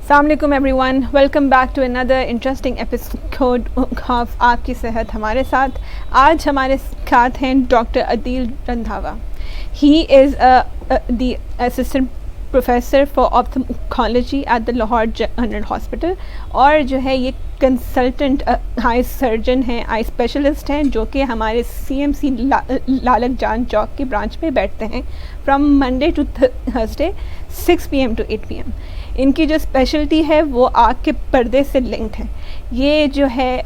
अस्सलामुअलैकुम everyone, welcome back to another interesting episode of आपकी सेहत हमारे साथ। आज हमारे साथ हैं doctor Adeel Randhawa. He is the assistant professor for ophthalmology at the Lahore general hospital, और जो है ये कंसल्टेंट आई सर्जन हैं, आई स्पेशलिस्ट हैं, जो कि हमारे CMC लालक जान चौक की ब्रांच में बैठते हैं from Monday to Thursday 6 PM to 8 PM। इनकी जो स्पेशलिटी है वो आँख के पर्दे से लिंक्ड है। ये जो है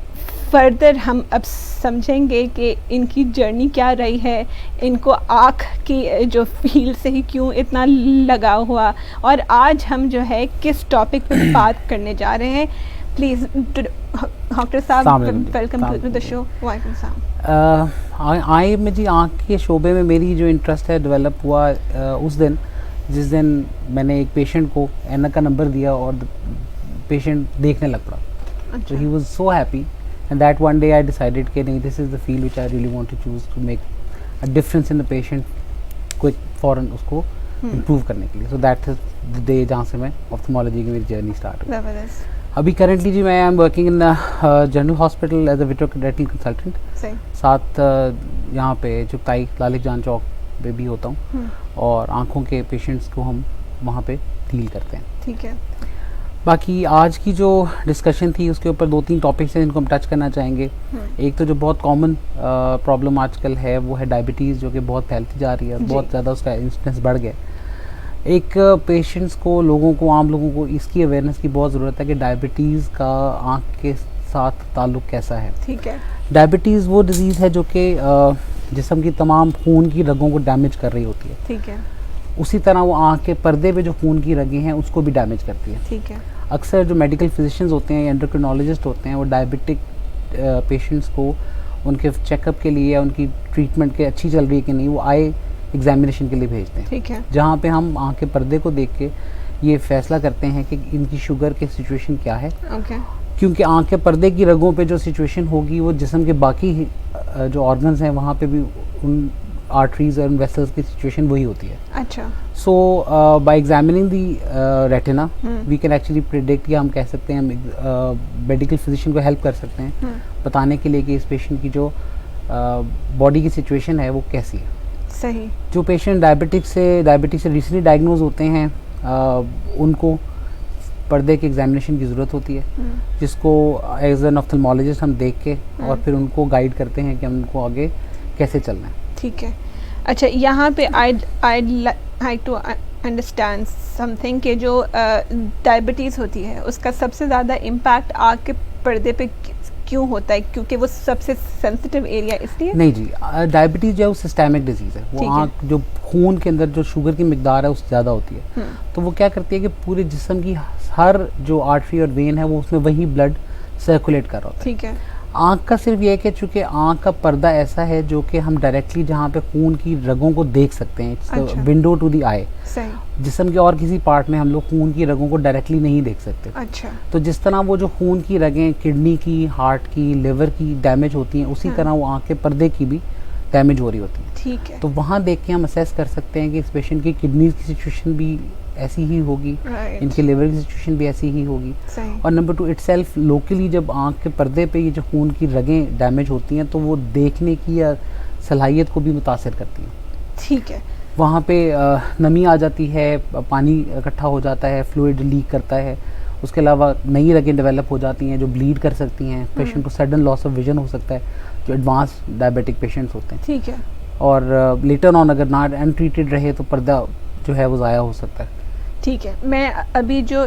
फर्दर हम अब समझेंगे कि इनकी जर्नी क्या रही है, इनको आँख की जो फील्ड से ही क्यों इतना लगाव हुआ, और आज हम जो है किस टॉपिक पे बात करने जा रहे हैं। प्लीज़ डॉक्टर साहब, वेलकम टू द शो। वालेकुम सलाम। आई में जी आँख के शोबे में मेरी जो इंटरेस्ट है डेवलप हुआ उस दिन जिस दिन मैंने एक पेशेंट को ऐनक का नंबर दिया और पेशेंट देखने लग पड़ा। तो he was so happy and that one day I decided कि नहीं, this is the field which I really want to choose to make a difference in the patient, quick फॉरन उसको इम्प्रूव करने के लिए। So that is the day जहाँ से मैं ऑप्थेल्मोलॉजी की मेरी जर्नी स्टार्ट हुई। अभी करेंटली जी मैं I am working in general hospital as a vitreo consultant. साथ यहाँ पे चुगताई लालिक जान चौक पे भी होता हूँ और आँखों के पेशेंट्स को हम वहाँ पे डील करते हैं। ठीक है। बाकी आज की जो डिस्कशन थी उसके ऊपर 2-3 टॉपिक्स हैं जिनको हम टच करना चाहेंगे। एक तो जो बहुत कॉमन प्रॉब्लम आजकल है वो है डायबिटीज़, जो कि बहुत फैलती जा रही है, बहुत ज़्यादा उसका इंसिडेंस बढ़ गया। एक पेशेंट्स को, लोगों को, आम लोगों को इसकी अवेयरनेस की बहुत ज़रूरत है कि डायबिटीज़ का आँख के साथ ताल्लुक़ कैसा है। ठीक है। डायबिटीज़ वो डिज़ीज़ है जो कि जिस्म की तमाम खून की रगों को डैमेज कर रही होती है। ठीक है। उसी उसी तरह वो आँख के पर्दे पे जो खून की रगें हैं उसको भी डैमेज करती है। ठीक है। अक्सर जो मेडिकल फिजिशियंस होते हैं या एंडोक्रिनोलॉजिस्ट होते हैं वो डायबिटिक पेशेंट्स को उनके चेकअप के लिए या उनकी ट्रीटमेंट के अच्छी चल रही है कि नहीं, वो आई एग्जामिनेशन के लिए भेजते हैं। ठीक है। जहाँ पे हम आँख के पर्दे को देख के ये फैसला करते हैं कि इनकी शुगर की सिचुएशन क्या है। क्योंकि आँख के पर्दे की रगों पे जो सिचुएशन होगी वो जिस्म के बाकी जो ऑर्गन्स हैं वहाँ पे भी उन आर्टरीज और वेसल्स की सिचुएशन वही होती है। अच्छा। So by examining the retina we can actually predict, या हम कह सकते हैं मेडिकल फिजिशियन को हेल्प कर सकते हैं बताने के लिए कि इस पेशेंट की जो बॉडी की सिचुएशन है वो कैसी है। सही। जो पेशेंट डायबिटीज से रिसेंटली डायग्नोज होते हैं उनको पर्दे के एग्जामिनेशन की ज़रूरत होती है, जिसको एज एन ऑप्थेल्मोलॉजिस्ट हम देख के और फिर उनको गाइड करते हैं कि हम उनको आगे कैसे चलना है। ठीक है। अच्छा, यहाँ पे I like to understand something कि जो डायबिटीज़ होती है उसका सबसे ज़्यादा इम्पैक्ट आँख के पर्दे पे क्यों होता है? क्योंकि वो सबसे सेंसिटिव एरिया इसलिए? नहीं जी, डायबिटीज़ जो है वो सिस्टेमिक डिजीज़ है। वो आँख जो खून के अंदर जो शुगर की मिकदार है उससे ज़्यादा होती है। तो वो क्या करती है कि पूरे जिस्म की हर जो आर्टरी और वेन है वो उसमें वही ब्लड सर्कुलेट कर रहा होता है। ठीक है। आँख का सिर्फ ये है कि चूँकि आँख का पर्दा ऐसा है जो कि हम डायरेक्टली जहाँ पे खून की रगों को देख सकते हैं, इट्स विंडो टू द आई। जिस्म के और किसी पार्ट में हम लोग खून की रगों को डायरेक्टली नहीं देख सकते। अच्छा। तो जिस तरह वो जो खून की रगें किडनी की, हार्ट की, लिवर की डैमेज होती हैं, उसी तरह वो आँख के पर्दे की भी डैमेज हो रही होती है। ठीक है। तो वहाँ देख के हम असेस कर सकते हैं कि इस पेशेंट की किडनीज की सिचुएशन भी ऐसी ही होगी, इनके लिवर की सिचुएशन भी ऐसी ही होगी। और नंबर 2, इटसेल्फ लोकली जब आँख के पर्दे पे ये जो खून की रगें डैमेज होती हैं तो वो देखने की या सलाहियत को भी मुतासर करती हैं। ठीक है। वहाँ पे नमी आ जाती है, पानी इकट्ठा हो जाता है, फ्लूइड लीक करता है। उसके अलावा नई रगें डेवलप हो जाती हैं जो ब्लीड कर सकती हैं। पेशेंट को सडन लॉस ऑफ विजन हो सकता है, जो एडवांस डायबिटिक पेशेंट्स होते हैं। ठीक है। और लेटर ऑन अगर ना अनट्रीटेड रहे तो पर्दा जो है वो ज़ाया हो सकता है। ठीक है। मैं अभी जो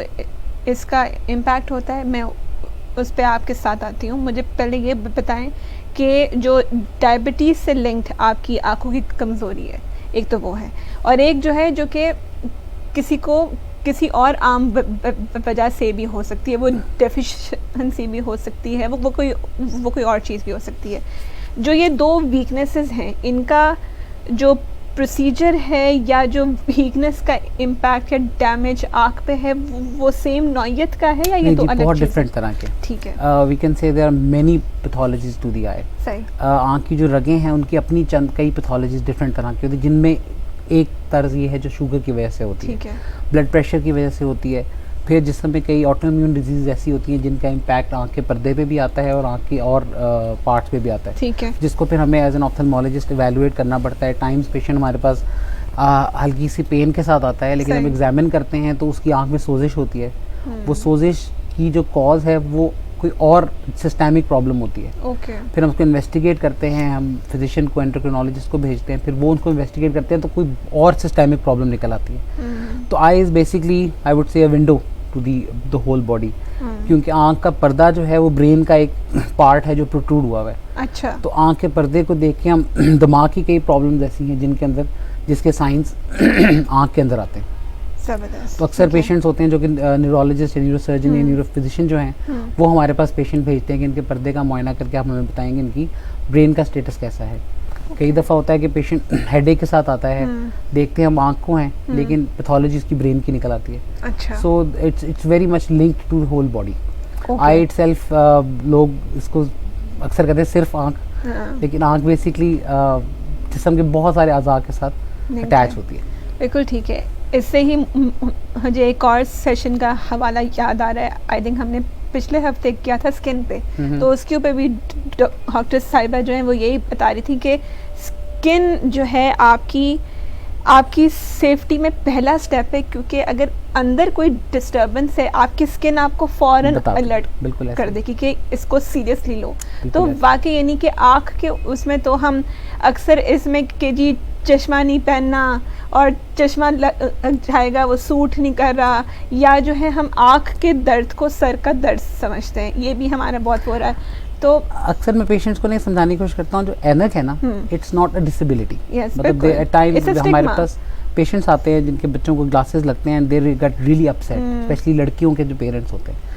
इसका इम्पैक्ट होता है मैं उस पर आपके साथ आती हूँ। मुझे पहले ये बताएं कि जो डायबिटीज़ से लिंक्ड आपकी आँखों की कमज़ोरी है, एक तो वो है, और एक जो है जो कि किसी को किसी और आम वजह से भी हो सकती है, वो डेफिशिएंसी भी हो सकती है, वो कोई और चीज़ भी हो सकती है। जो ये 2 वीकनेसेस हैं, इनका जो प्रोसीजर है या जो वीकनेस का इम्पैक्ट या डैमेज आँख पे है वो सेम नौयत का है या ये तो अलग बहुत डिफरेंट तरह के? ठीक है। We can say there are many pathologies to the eye. सही। आँख की जो रगें हैं उनकी अपनी चंद कई पैथोलॉजीज डिफरेंट तरह की होती है, जिनमें एक तर्ज ये है जो शुगर की वजह से होती है, ब्लड प्रेशर की वजह से होती है, फिर जिस समय कई ऑटोइम्यून डिजीज़ ऐसी होती हैं जिनका इम्पैक्ट आँख के पर्दे पे भी आता है और आँख की और पार्ट्स पे भी आता है, ठीक है, जिसको फिर हमें एज एन ऑप्थेल्मोलॉजिस्ट एवेलुएट करना पड़ता है। टाइम्स पेशेंट हमारे पास हल्की सी पेन के साथ आता है, लेकिन हम एग्जामिन करते हैं तो उसकी आँख में सोजिश होती है। वो सोजिश की जो कॉज है वो कोई और सिस्टेमिक प्रॉब्लम होती है। ओके, फिर हम उसको इन्वेस्टिगेट करते हैं, हम फिजिशियन को, एंडोक्रिनोलॉजिस्ट को भेजते हैं, फिर वो उनको इन्वेस्टिगेट करते हैं तो कोई और सिस्टेमिक प्रॉब्लम निकल आती है। तो eye is basically I would say a window to the whole body, क्योंकि आँख का पर्दा जो है वो ब्रेन का एक पार्ट है जो प्रोट्रूड हुआ है। अच्छा, तो आँख के पर्दे को देख के हम दिमाग की कई प्रॉब्लम्स ऐसी हैं जिसके साइंस आँख के अंदर आते हैं। तो अक्सर पेशेंट्स होते हैं जो कि न्यूरोलॉजिस्ट या न्यूरोसर्जन या न्यूरोफिजिशियन जो हैं वो हमारे पास पेशेंट भेजते हैं कि इनके पर्दे का मुआयना करके आप हमें बताएंगे इनकी ब्रेन का स्टेटस कैसा है। कई दफ़ा होता है कि पेशेंट हेडेक के साथ आता है, देखते हैं हम आँख को हैं लेकिन पैथोलॉजी इसकी ब्रेन की निकल आती है। अच्छा, so it's very much linked to whole body. Eye itself लोग इसको अक्सर कहते हैं सिर्फ आँख, लेकिन आँख बेसिकली जिस्म के बहुत सारे अज़ा के साथ अटैच होती है। बिल्कुल ठीक है। इससे ही मुझे एक और सेशन का हवाला याद आ रहा है। आई थिंक हमने पिछले हफ्ते किया था स्किन पे, तो उसके ऊपर भी डॉक्टर साहिबा जो है वो यही बता रही थी कि स्किन जो है आपकी सेफ्टी में पहला स्टेप है, क्योंकि अगर अंदर कोई डिस्टर्बेंस है आपकी स्किन आपको फ़ौरन अलर्ट कर देगी कि इसको सीरियसली लो। तो वाकई यानी कि आँख के उसमें तो हम अक्सर इसमें कि जी चश्मा नहीं पहनना और चश्मा लग जाएगा, वो सूट नहीं कर रहा, या जो है हम आँख के दर्द को सर का दर्द समझते हैं, ये भी हमारा बहुत हो रहा है। तो अक्सर मैं पेशेंट्स को नहीं समझाने की कोशिश करता हूँ जो ऐनक है ना, इट्स नॉट अ डिसेबिलिटी। मतलब एट टाइम्स हमारे पास पेशेंट्स आते हैं जिनके बच्चों को ग्लासेस लगते हैं, they get really upset, specially लड़कियों के जो पेरेंट्स होते हैं।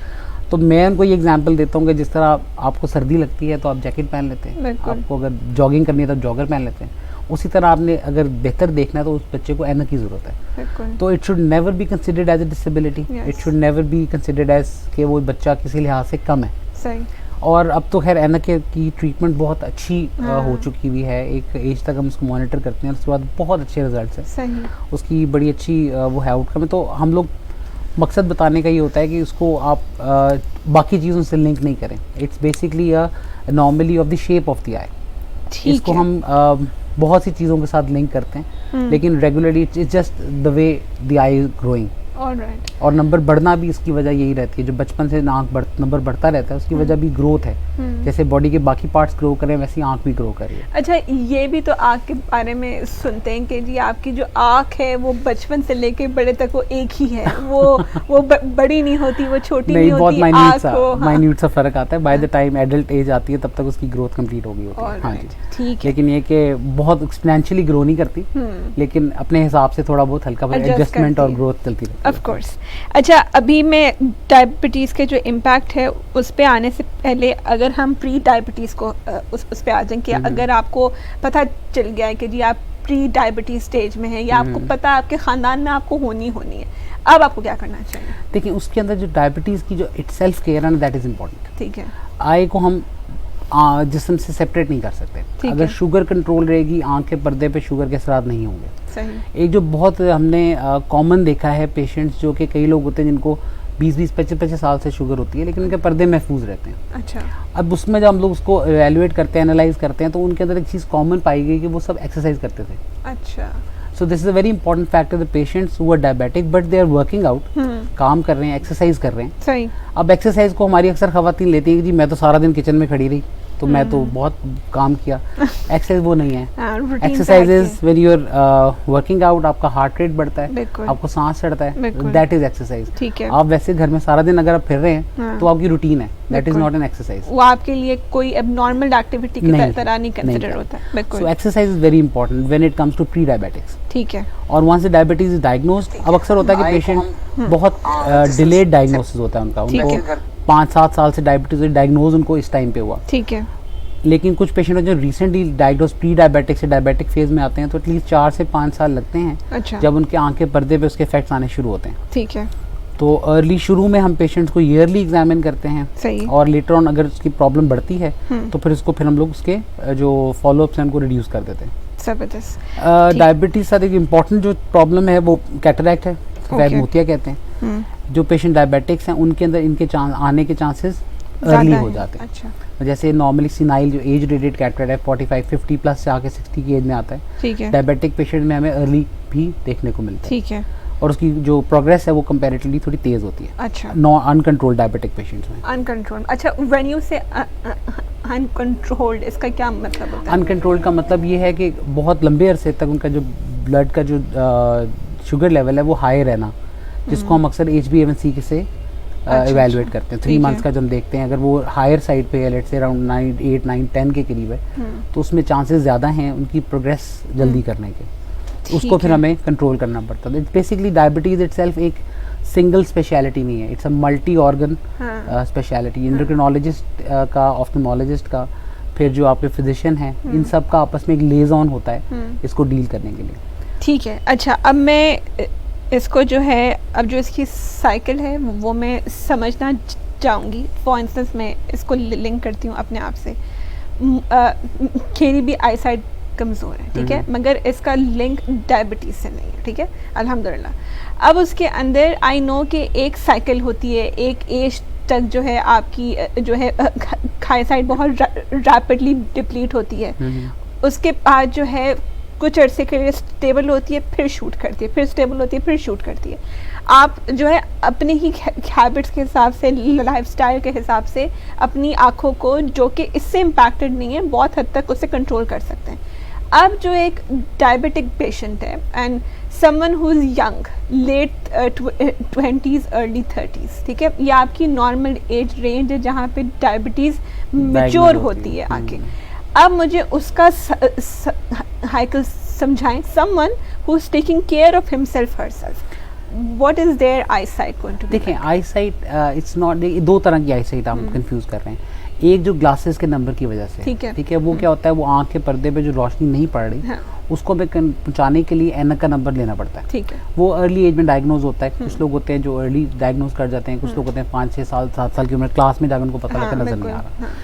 तो मैं उनको ये एग्जांपल देता हूँ कि जिस तरह आपको सर्दी लगती है तो आप जैकेट पहन लेते हैं, आपको अगर जॉगिंग करनी है तो जॉगर पहन लेते हैं, उसी तरह आपने अगर बेहतर देखना है तो उस बच्चे को ऐनक की ज़रूरत है। तो it should never be considered as a disability, it should never be considered as कि वो बच्चा किसी लिहाज से कम है। सही। और अब तो खैर ऐनक की ट्रीटमेंट बहुत अच्छी हो चुकी हुई है, एक एज तक हम उसको मॉनिटर करते हैं, उसके बाद बहुत अच्छे रिजल्ट्स हैं। सही। उसकी बड़ी अच्छी वो है आउटकम है। तो हम लोग मकसद बताने का ये होता है कि उसको आप बाकी चीज़ों से लिंक नहीं करें। It's basically a anomaly of the shape of the eye. इसको हम बहुत सी चीज़ों के साथ लिंक करते हैं, लेकिन regularly it's just the way the I is growing. Alright. और नंबर बढ़ना भी इसकी वजह यही रहती है, जो बचपन से नंबर बढ़ता रहता है उसकी वजह भी ग्रोथ है। जैसे बॉडी के बाकी पार्ट्स ग्रो करें वैसे आँख भी ग्रो कर रही है। अच्छा, ये भी तो आँख के बारे में सुनते हैं कि जी आपकी जो आँख है वो बचपन से लेके बड़े तक वो एक ही है, वो बड़ी नहीं होती, वो छोटी नहीं होती, बहुत माइन्यूट सा फर्क आता है। By the time adult age आती है तब तक उसकी ग्रोथ कंप्लीट हो गई होती है। हाँ जी, ठीक है। लेकिन ये कि बहुत एक्सपोनेंशियली ग्रो नहीं करती, लेकिन अपने हिसाब से थोड़ा बहुत हल्का एडजस्टमेंट और ग्रोथ चलती रहती है। Of course. अच्छा, अभी मैं डायबिटीज़ के जो इम्पैक्ट है उस पे आने से पहले अगर हम प्री डायबिटीज़ को उस पे आ जाएं कि अगर आपको पता चल गया है कि जी आप प्री डायबिटीज़ स्टेज में हैं, या आपको पता है आपके ख़ानदान में आपको होनी है, अब आपको क्या करना चाहिए? देखिए, उसके अंदर जो डायबिटीज़ की जो इटसेल्फ केयर है ना, दैट इज़ इम्पॉर्टेंट। ठीक है। आई को हम जिस्म से सेपरेट नहीं कर सकते। अगर शुगर कंट्रोल रहेगी, आँख के पर्दे पे शुगर के असरात नहीं होंगे। सही। एक जो बहुत हमने कॉमन देखा है पेशेंट्स, जो कि कई लोग होते हैं जिनको 20-20, 25-25 साल से शुगर होती है, लेकिन उनके पर्दे महफूज रहते हैं। अच्छा। अब उसमें जब हम लोग उसको एवेल्युएट करते हैं, एनालाइज करते हैं, तो उनके अंदर एक चीज़ कॉमन पाई गई कि वो सब एक्सरसाइज करते थे। अच्छा। So this is a very important factor. The patients who are diabetic but they are working out, काम कर रहे हैं, एक्सरसाइज कर रहे हैं। सही। अब एक्सरसाइज को हमारी अक्सर खवातीन लेती है कि जी मैं तो सारा दिन किचन में खड़ी रही तो मैं तो बहुत काम किया। एक्सरसाइज वो नहीं है। Exercise is when you are working out, आपका हार्ट रेट बढ़ता है, आपको सांस चढ़ता है, दैट इज एक्सरसाइज। ठीक है। आप वैसे घर में सारा दिन अगर आप फिर रहे हैं तो आपकी रूटीन है, that is not an exercise. वो आपके लिए कोई एबनॉर्मल एक्टिविटी की तरह नहीं कंसीडर होता है। So exercise is very important when it comes to pre diabetics. ठीक है। और once the diabetes is diagnosed, अब अक्सर होता है कि पेशेंट बहुत डिलेड डायग्नोसिस होता है उनका, उनको 5-7 साल से डायबिटीज डायग्नोज उनको इस टाइम पे हुआ। ठीक है। लेकिन कुछ पेशेंट जो रिसेंटली डायग्नोज प्री डायबिटिक से डायबिटिक फेज में आते हैं तो एटलीस्ट 4 से 5 साल लगते हैं। अच्छा। जब उनके आँख के पर्दे पे उसके इफेक्ट्स आने शुरू होते हैं। ठीक है। तो अर्ली शुरू में हम पेशेंट्स को ईयरली एग्जामिन करते हैं। सही। और लेटर ऑन अगर उसकी प्रॉब्लम बढ़ती है तो फिर हम लोग उसके जो फॉलोअप्स हैं उनको रिड्यूस कर देते हैं। जबरदस्त। डायबिटीज साथ एक इम्पॉर्टेंट जो प्रॉब्लम है वो कैटरैक्ट है, वह मोतिया कहते हैं। जो पेशेंट डायबिटिक्स हैं उनके अंदर इनके आने के चांसेस ज़्यादा अर्ली है। हो जाते हैं। अच्छा, जैसे नॉर्मली सिनाइल जो एज रिलेटेड कैटरेक्ट है 45-50 प्लस से आके 60 की एज में आता है। ठीक है, डायबिटिक पेशेंट में हमें अर्ली भी देखने को मिलता है ठीक है। और उसकी जो प्रोग्रेस है वो कंपैरेटिवली थोड़ी तेज़ होती है अच्छा, नॉन अनकंट्रोल्ड डायबिटिक पेशेंट्स में। अनकंट्रोल्ड। अच्छा, व्हेन यू से अनकंट्रोल्ड, इसका क्या मतलब होता है? अनकंट्रोल्ड का मतलब ये है कि बहुत लंबे अरसे तक उनका जो ब्लड का जो शुगर लेवल है वो हाई रहना, जिसको हम अक्सर HbA1c से इवेलुएट करते हैं। 3 ठीक मंथ्स है। का जब हम देखते हैं अगर वो हायर साइड पे है, लेट्स से अराउंड 9, 8, 9, 10 के करीब है, तो उसमें चांसेस ज़्यादा हैं उनकी प्रोग्रेस जल्दी करने के। उसको ठीक फिर है। हमें कंट्रोल करना पड़ता है। बेसिकली डायबिटीज़ इटसेल्फ एक सिंगल स्पेशलिटी नहीं है, इट्स अ मल्टी ऑर्गन हाँ, स्पेशलिटी। एंडोक्रिनोलॉजिस्ट का, ऑप्थेमोलॉजिस्ट का, फिर जो आपके फिजिशियन हैं, इन सब का आपस में एक लिएज़ॉन होता है इसको डील करने के लिए। ठीक है। अच्छा, अब मैं इसको जो है, अब जो इसकी साइकिल है वो मैं समझना चाहूँगी। फॉर इंस्टेंस मैं इसको लिंक करती हूँ अपने आप से। मेरी भी आई साइड कमज़ोर है, ठीक है, मगर इसका लिंक डायबिटीज़ से नहीं है, ठीक है, अल्हम्दुलिल्लाह। अब उसके अंदर आई नो कि एक साइकिल होती है, एक एज तक जो है आपकी जो है थायराइड बहुत रैपिडली डिप्लीट होती है। उसके बाद जो है कुछ अरसे के लिए स्टेबल होती है, फिर शूट करती है, फिर स्टेबल होती है, फिर शूट करती है। आप जो है अपने ही हैबिट्स के हिसाब से, लाइफस्टाइल के हिसाब से अपनी आँखों को, जो कि इससे इम्पैक्टेड नहीं है, बहुत हद तक उससे कंट्रोल कर सकते हैं। अब जो एक डायबिटिक पेशेंट है and someone who is young, late 20s early 30s, ठीक है, ये आपकी नॉर्मल एज रेंज है जहाँ पे डायबिटीज़ मैच्योर होती है आके। अब मुझे उसका साइकिल समझाएं। Someone who is taking care of himself herself, what is there eye sight going to be? देखें, आई साइट इट्स नॉट, दो तरह की आई साइट आप कंफ्यूज कर रहे हैं। एक जो ग्लासेस के नंबर की वजह से, ठीक है, वो क्या होता है, वो आँख के पर्दे पे जो रोशनी नहीं पड़ रही, हाँ, उसको हमें पहुँचाने के लिए ऐनक का नंबर लेना पड़ता है। ठीक है, वो अर्ली एज में डायग्नोज होता है। कुछ लोग होते हैं जो अर्ली डायग्नोज कर जाते हैं, कुछ लोग होते हैं 5-6 साल 7 साल की उम्र, क्लास में जाकर उनको पता लगता नजर नहीं आ रहा। हाँ,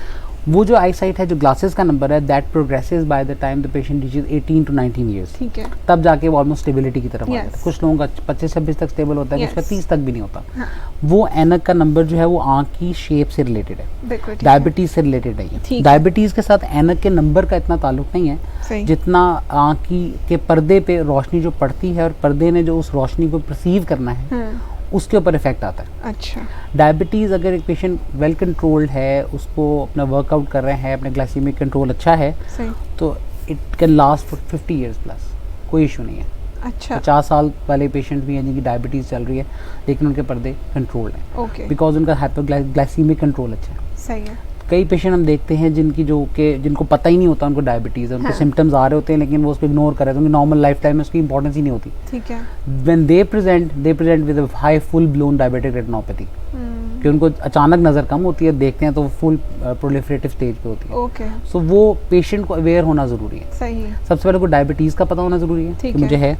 वो जो आई साइट है, जो ग्लासेस का नंबर है, that progresses by the time the patient reaches 18 to 19 years, ठीक है, तब जाके वो ऑलमोस्ट स्टेबिलिटी की तरफ आ जाता है। Yes. कुछ लोगों का 25-26 तक स्टेबल होता है, कुछ का 30 तक भी नहीं होता। हाँ, वो ऐनक का नंबर जो है वो आँख की शेप से रिलेटेड है, बिल्कुल ठीक है, डायबिटीज से रिलेटेड ठीक है। है। डायबिटीज के साथ ऐनक के नंबर का इतना ताल्लुक नहीं है सही, जितना आँख के पर्दे पे रोशनी जो पड़ती है और पर्दे ने जो उस रोशनी को परसीव करना है, हाँ, उसके ऊपर इफेक्ट आता है। अच्छा, डायबिटीज़ अगर एक पेशेंट वेल कंट्रोल्ड है, उसको अपना वर्कआउट कर रहे हैं, अपने ग्लाइसेमिक कंट्रोल अच्छा है, सही, तो it can last for 50 years plus, कोई इशू नहीं है। अच्छा, 50 साल वाले पेशेंट भी हैं जिनकी डायबिटीज़ चल रही है लेकिन उनके पर्दे कंट्रोल्ड हैं, ओके, बिकॉज उनका हाइपोग्लाइसीमिक कंट्रोल अच्छा है। सही है, कई पेशेंट हम देखते हैं जिनको पता ही नहीं होता उनको डायबिटीज़ है, उनको हाँ। सिम्टम्स आ रहे होते हैं लेकिन वो उसको इग्नोर कर रहे हैं, उनकी नॉर्मल लाइफ टाइम में उसकी इंपॉर्टेंस ही नहीं होती। ठीक है, when they present with high full blown diabetic retinopathy, कि उनको अचानक नज़र कम होती है, देखते हैं तो फुल प्रोलिफरेटिव स्टेज पे होती है। ओके, सो वो पेशेंट को अवेयर होना ज़रूरी है। सही है, सबसे पहले को डायबिटीज़ का पता होना ज़रूरी है ठीक कि मुझे है।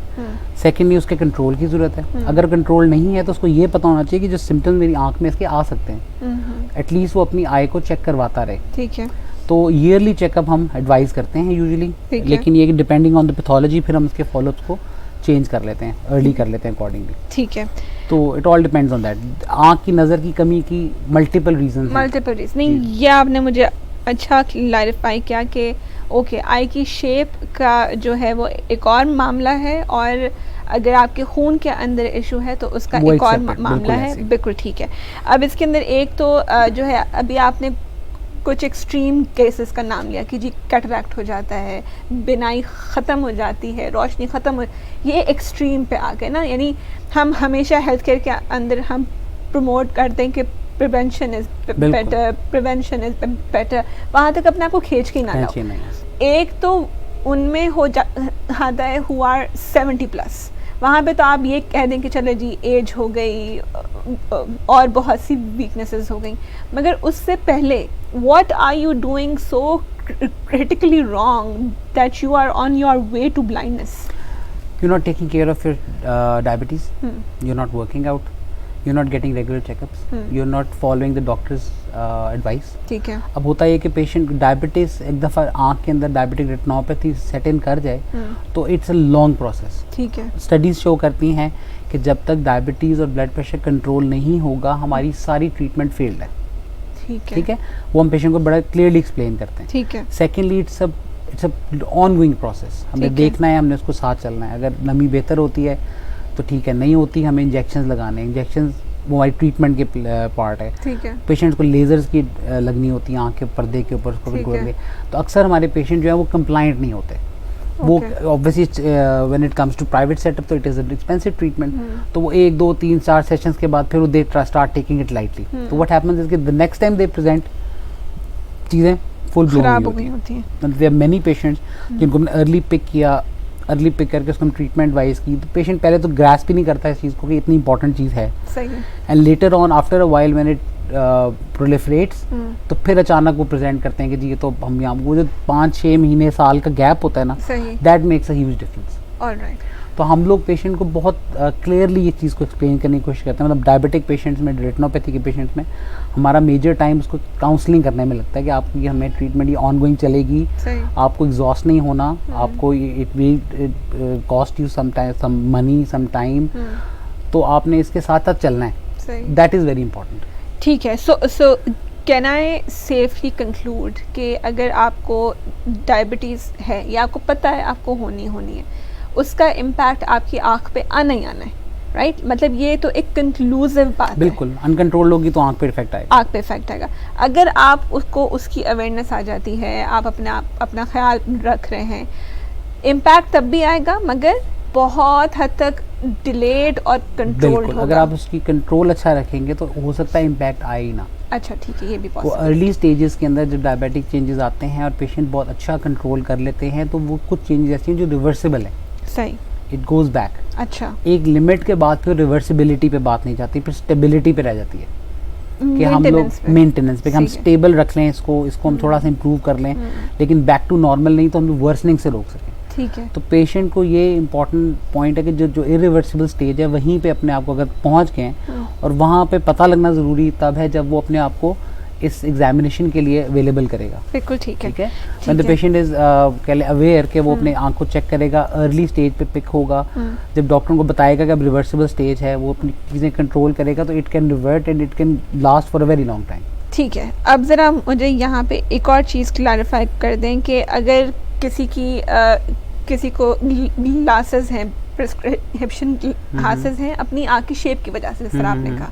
सेकेंडली उसके कंट्रोल की ज़रूरत है। अगर कंट्रोल नहीं है तो उसको ये पता होना चाहिए कि जो सिम्टम्स मेरी आँख में इसके आ सकते हैं, एटलीस्ट वो अपनी आई को चेक करवाता रहे। ठीक है, तो ईयरली चेकअप हम एडवाइस करते हैं यूजुअली, ठीक है। लेकिन ये डिपेंडिंग ऑन द पैथोलॉजी फिर हम उसके फॉलोअप्स को चेंज कर लेते हैं, अर्ली कर लेते हैं अकॉर्डिंगली। ठीक है, तो it all depends on that. आँख की नज़र की कमी की मल्टीपल रीजन हैं। Multiple reason. नहीं, ये आपने मुझे अच्छा क्लैरिफाई किया कि ओके, आई की शेप का जो है वो एक और मामला है, और अगर आपके खून के अंदर इशू है तो उसका वो एक और separate, मामला बिल्कुल है। ऐसे। बिल्कुल ठीक है। अब इसके अंदर एक तो जो है अभी आपने कुछ एक्सट्रीम केसेस का नाम लिया कि जी कैटरैक्ट हो जाता है, बिनाई ख़त्म हो जाती है, रोशनी ख़त्म हो, ये एक्सट्रीम पे आ गए ना। यानी हम हमेशा हेल्थ केयर के अंदर हम प्रमोट करते हैं कि prevention is better, prevention is better, वहाँ तक अपने आप को खींच के ना लाओ। एक तो उनमें हो जाता है हु आर 70+, वहाँ पे तो आप ये कह दें कि चलो जी एज हो गई और बहुत सी वीकनेसेस हो गई, मगर उससे पहले what are you doing so critically wrong that you are on your way to blindness? You're not taking care of your diabetes, you're not working out, you're not getting regular checkups, you're not following the doctor's advice. ठीक है, अब होता है कि patient diabetes एक दफ़ा आँख के अंदर डायबिटिक रेटिनोपैथी सेट इन कर जाए तो इट्स अ लॉन्ग प्रोसेस। ठीक है, स्टडीज़ शो करती हैं कि जब तक डायबिटीज़ और ब्लड प्रेशर कंट्रोल नहीं होगा हमारी सारी ट्रीटमेंट फेल्ड है। ठीक है, वो हम पेशेंट को बड़ा क्लियरली एक्सप्लेन करते हैं। ठीक है। Secondly it's a ongoing process, हमने देखना है, हमने उसको साथ चलना है। अगर नमी बेहतर होती है तो ठीक है, नहीं होती हमें इंजेक्शंस लगाने हैं। इंजेक्शंस वो हमारी ट्रीटमेंट के पार्ट है। ठीक है। पेशेंट को लेज़र्स की लगनी होती है आँख के पर्दे के ऊपर, उसको बिल्कुल लगे। तो अक्सर हमारे पेशेंट जो है वो कंप्लाइंट नहीं होते। वो obviously when it comes to private setup तो it is an expensive treatment, तो वो 1 2 3 4 सेशंस के बाद फिर वो they start taking it lightly. तो व्हाट हैपेंस इज कि the next time they present चीज़ें फुल ब्लोन खराब हो गई होती हैं। मतलब देयर मेनी पेशेंट्स जिनको हमने अर्ली पिक किया, अर्ली पिक करके उसको हम ट्रीटमेंट वाइज की, तो पेशेंट पहले तो ग्रास्प ही नहीं करता इस चीज़ को कि इतनी इंपॉर्टेंट चीज़ है। सही है। And later on after a while when it proliferates तो फिर अचानक वो प्रेजेंट करते हैं कि जी ये तो हम यहाँ, वो जो 5-6 महीने साल का गैप होता है ना, that makes a huge difference. Alright. तो हम लोग पेशेंट को बहुत क्लियरली ये चीज़ को एक्सप्लेन करने की कोशिश करते हैं। मतलब डायबिटिक पेशेंट्स में, रेटिनोपैथी के पेशेंट्स में हमारा मेजर टाइम उसको काउंसलिंग करने में लगता है कि आपकी हमें ट्रीटमेंट ये ऑनगोइंग चलेगी, आपको एग्जॉस्ट नहीं होना, आपको it will cost you some money some time, तो आपने इसके साथ साथ चलना है। That is very important. ठीक है। So can I safely conclude कि अगर आपको डायबिटीज़ है या आपको पता है आपको होनी है, उसका इम्पैक्ट आपकी आँख पे आना ही आना है, राइट? मतलब ये तो एक कंक्लूसिव बात है। बिल्कुल, अनकंट्रोल होगी तो आँख पे इफेक्ट आएगा। आँख पे इफेक्ट आएगा। अगर आप उसको उसकी अवेयरनेस आ जाती है, आप अपना ख्याल रख रहे हैं, इम्पैक्ट तब भी आएगा मगर बहुत हद तक डिलेड और कंट्रोल्ड होगा। अगर आप उसकी कंट्रोल अच्छा रखेंगे तो हो सकता है इम्पैक्ट आए ही ना। अच्छा, ठीक है, ये भी वो पॉसिबल। अर्ली स्टेजेस के अंदर जब डायबिटिक चेंजेस आते हैं और पेशेंट बहुत अच्छा कंट्रोल कर लेते हैं तो वो कुछ चेंजेस ऐसे हैं जो रिवर्सिबल है। सही। It goes back. अच्छा। एक लिमिट के बाद फिर रिवर्सिबिलिटी पे बात नहीं जाती, फिर स्टेबिलिटी पे रह जाती है कि हम लोग मेंटेनेंस पे हम स्टेबल रख लें इसको हम थोड़ा सा इम्प्रूव कर लें, लेकिन बैक टू नॉर्मल नहीं तो हम वर्सनिंग से रोक सकें। ठीक है। तो पेशेंट को ये इम्पॉर्टेंट पॉइंट है कि जो इरिवर्सिबल स्टेज है वहीं पे अपने आप को अगर पहुंच गए, और वहाँ पे पता लगना ज़रूरी तब है जब वो अपने आप को इस एग्जामिनेशन के लिए अवेलेबल करेगा। बिल्कुल ठीक है। ठीक है, when the patient is aware कि वो अपने आँख को चेक करेगा, अर्ली स्टेज पे पिक होगा, जब डॉक्टर को बताएगा कि अब रिवर्सिबल स्टेज है, वो अपनी चीज़ें कंट्रोल करेगा तो it can revert and it can last for a very long time. ठीक है। अब ज़रा मुझे यहाँ पे एक और चीज़ क्लैरिफाई कर दें कि अगर किसी को ग्लासेस हैं, प्रिस्क्रिप्शन ग्लासेस हैं अपनी आँख की शेप की वजह से, जिस तरह आपने कहा,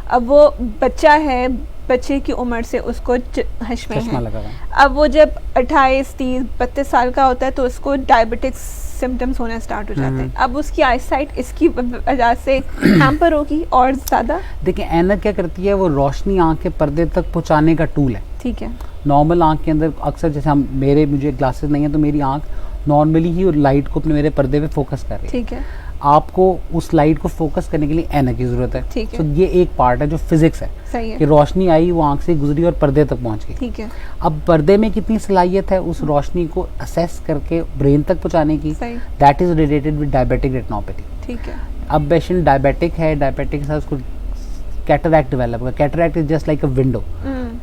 अब वो बच्चा है, बच्चे की उम्र से उसको चश्मे हैं, अब वो जब 28, 30, 32 साल का होता है तो उसको डायबिटिक्स सिम्टम्स होना स्टार्ट हो जाते हैं। अब उसकी आईसाइट इसकी वजह से हैम्पर होगी और ज़्यादा। देखिए, ऐनक क्या करती है, वो रोशनी आँख के पर्दे तक पहुँचाने का टूल है। ठीक है। नॉर्मल आँख के अंदर अक्सर जैसे मुझे ग्लासेस नहीं है तो मेरी आँख नॉर्मली ही लाइट को अपने मेरे पर्दे पे फोकस कर रही है। ठीक है। आपको उस लाइट को फोकस करने के लिए ऐनक की जरूरत है। ठीक है। तो ये एक पार्ट है जो फिजिक्स है। सही है। कि रोशनी आई, वो आंख से गुजरी और पर्दे तक पहुंच गई। ठीक है। अब पर्दे में कितनी सलाहियत है उस रोशनी को असेस करके ब्रेन तक पहुंचाने की, that is related with diabetic retinopathy. ठीक है। अब पेशेंट डायबिटिक है, डायबिटिक के साथ उसको कैटरैक्ट डेवलप होगा। Cataract is just like a window,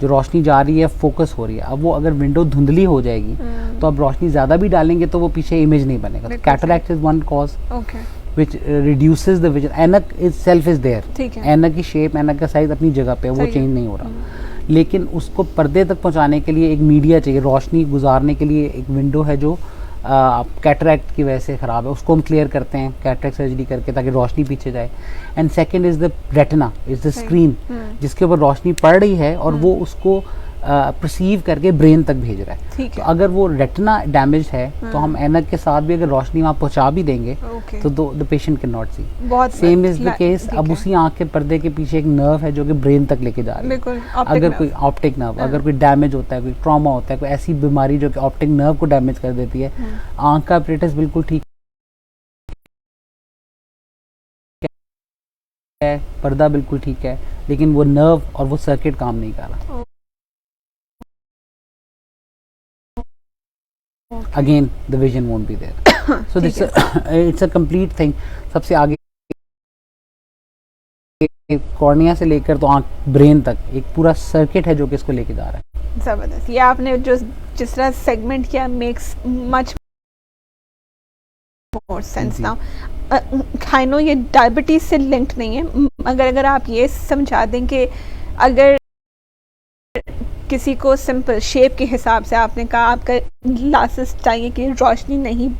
जो रोशनी जा रही है, फोकस हो रही है। अब वो अगर विंडो धुंधली हो जाएगी तो अब रोशनी ज़्यादा भी डालेंगे तो वो पीछे इमेज नहीं बनेगा। तो cataract is one cause which reduces the vision. ऐनक itself is there. ठीक है। ऐनक की शेप, ऐनक का साइज अपनी जगह पे है, वो चेंज नहीं हो रहा, लेकिन उसको पर्दे तक पहुंचाने के लिए एक मीडिया चाहिए, रोशनी गुजारने के लिए एक विंडो है जो कैटरैक्ट की वजह से ख़राब है, उसको हम क्लियर करते हैं कैटरैक्ट सर्जरी करके ताकि रोशनी पीछे जाए। And second is the retina, is the screen जिसके ऊपर रोशनी पड़ रही है और वो उसको परसीव करके ब्रेन तक भेज रहा है। तो अगर वो रेटिना डैमेज है तो हम ऐनक के साथ भी अगर रोशनी वहाँ पहुँचा भी देंगे तो the patient can not see. Same is the case. अब उसी आँख के पर्दे के पीछे एक नर्व है जो कि ब्रेन तक लेके जा रही है। अगर कोई ऑप्टिक नर्व, अगर कोई डैमेज होता है, कोई ट्रॉमा होता है, कोई ऐसी बीमारी जो कि ऑप्टिक नर्व को डैमेज कर देती है, आँख का अपरेटस बिल्कुल ठीक है, पर्दा बिल्कुल ठीक है, लेकिन वो नर्व और वो सर्किट काम नहीं कर रहा। Again, the vision won't be there. So this it's a complete thing. सबसे आगे कॉर्निया से लेकर तो आँख ब्रेन तक एक पूरा सर्किट है जो कि इसको लेके जा रहा है। जबरदस्त। ये आपने जो जिस तरह सेगमेंट किया makes much more sense now. I know ये डायबिटीज से लिंक्ड नहीं है, मगर अगर आप ये समझा दें कि अगर किसी को सिंपल शेप के हिसाब से, आपने कहा आपका ग्लासेस चाहिए कि रोशनी नहीं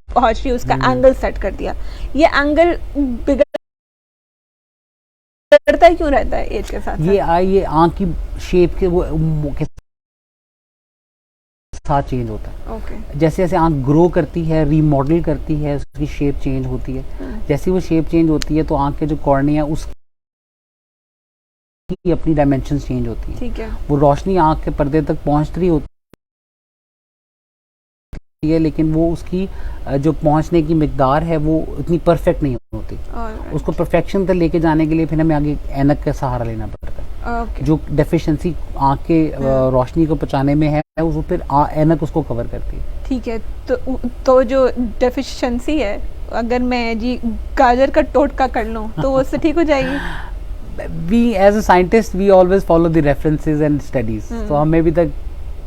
पहुंच रही, उसका एंगल सेट कर दिया, ये एंगल बिगड़ता क्यों रहता है एज के साथ? ये आंख की शेप के वो के साथ चेंज होता है। जैसे जैसे आंख ग्रो करती है, रीमॉडल करती है, उसकी शेप चेंज होती है। जैसे वो शेप चेंज होती है तो आंख के जो कॉर्निया उसकी अपनी डायमेंशंस चेंज होती है। ठीक है। वो रोशनी आंख के पर्दे तक पहुंच रही होती है, लेकिन वो उसकी जो पहुंचने की मिकदार है वो इतनी परफेक्ट नहीं होती। उसको परफेक्शन तक लेके जाने के लिए फिर हमें आगे ऐनक का सहारा लेना पड़ता है। जो डेफिशिएंसी आंख के रोशनी को पहुंचाने में है वो फिर ऐनक उसको कवर करती है। ठीक है। तो जो डेफिशिएंसी है, अगर मैं जी गाजर का टोटका कर लूं तो उससे ठीक हो जाएगी? We as a scientist we always follow the references and studies. तो हमें भी तक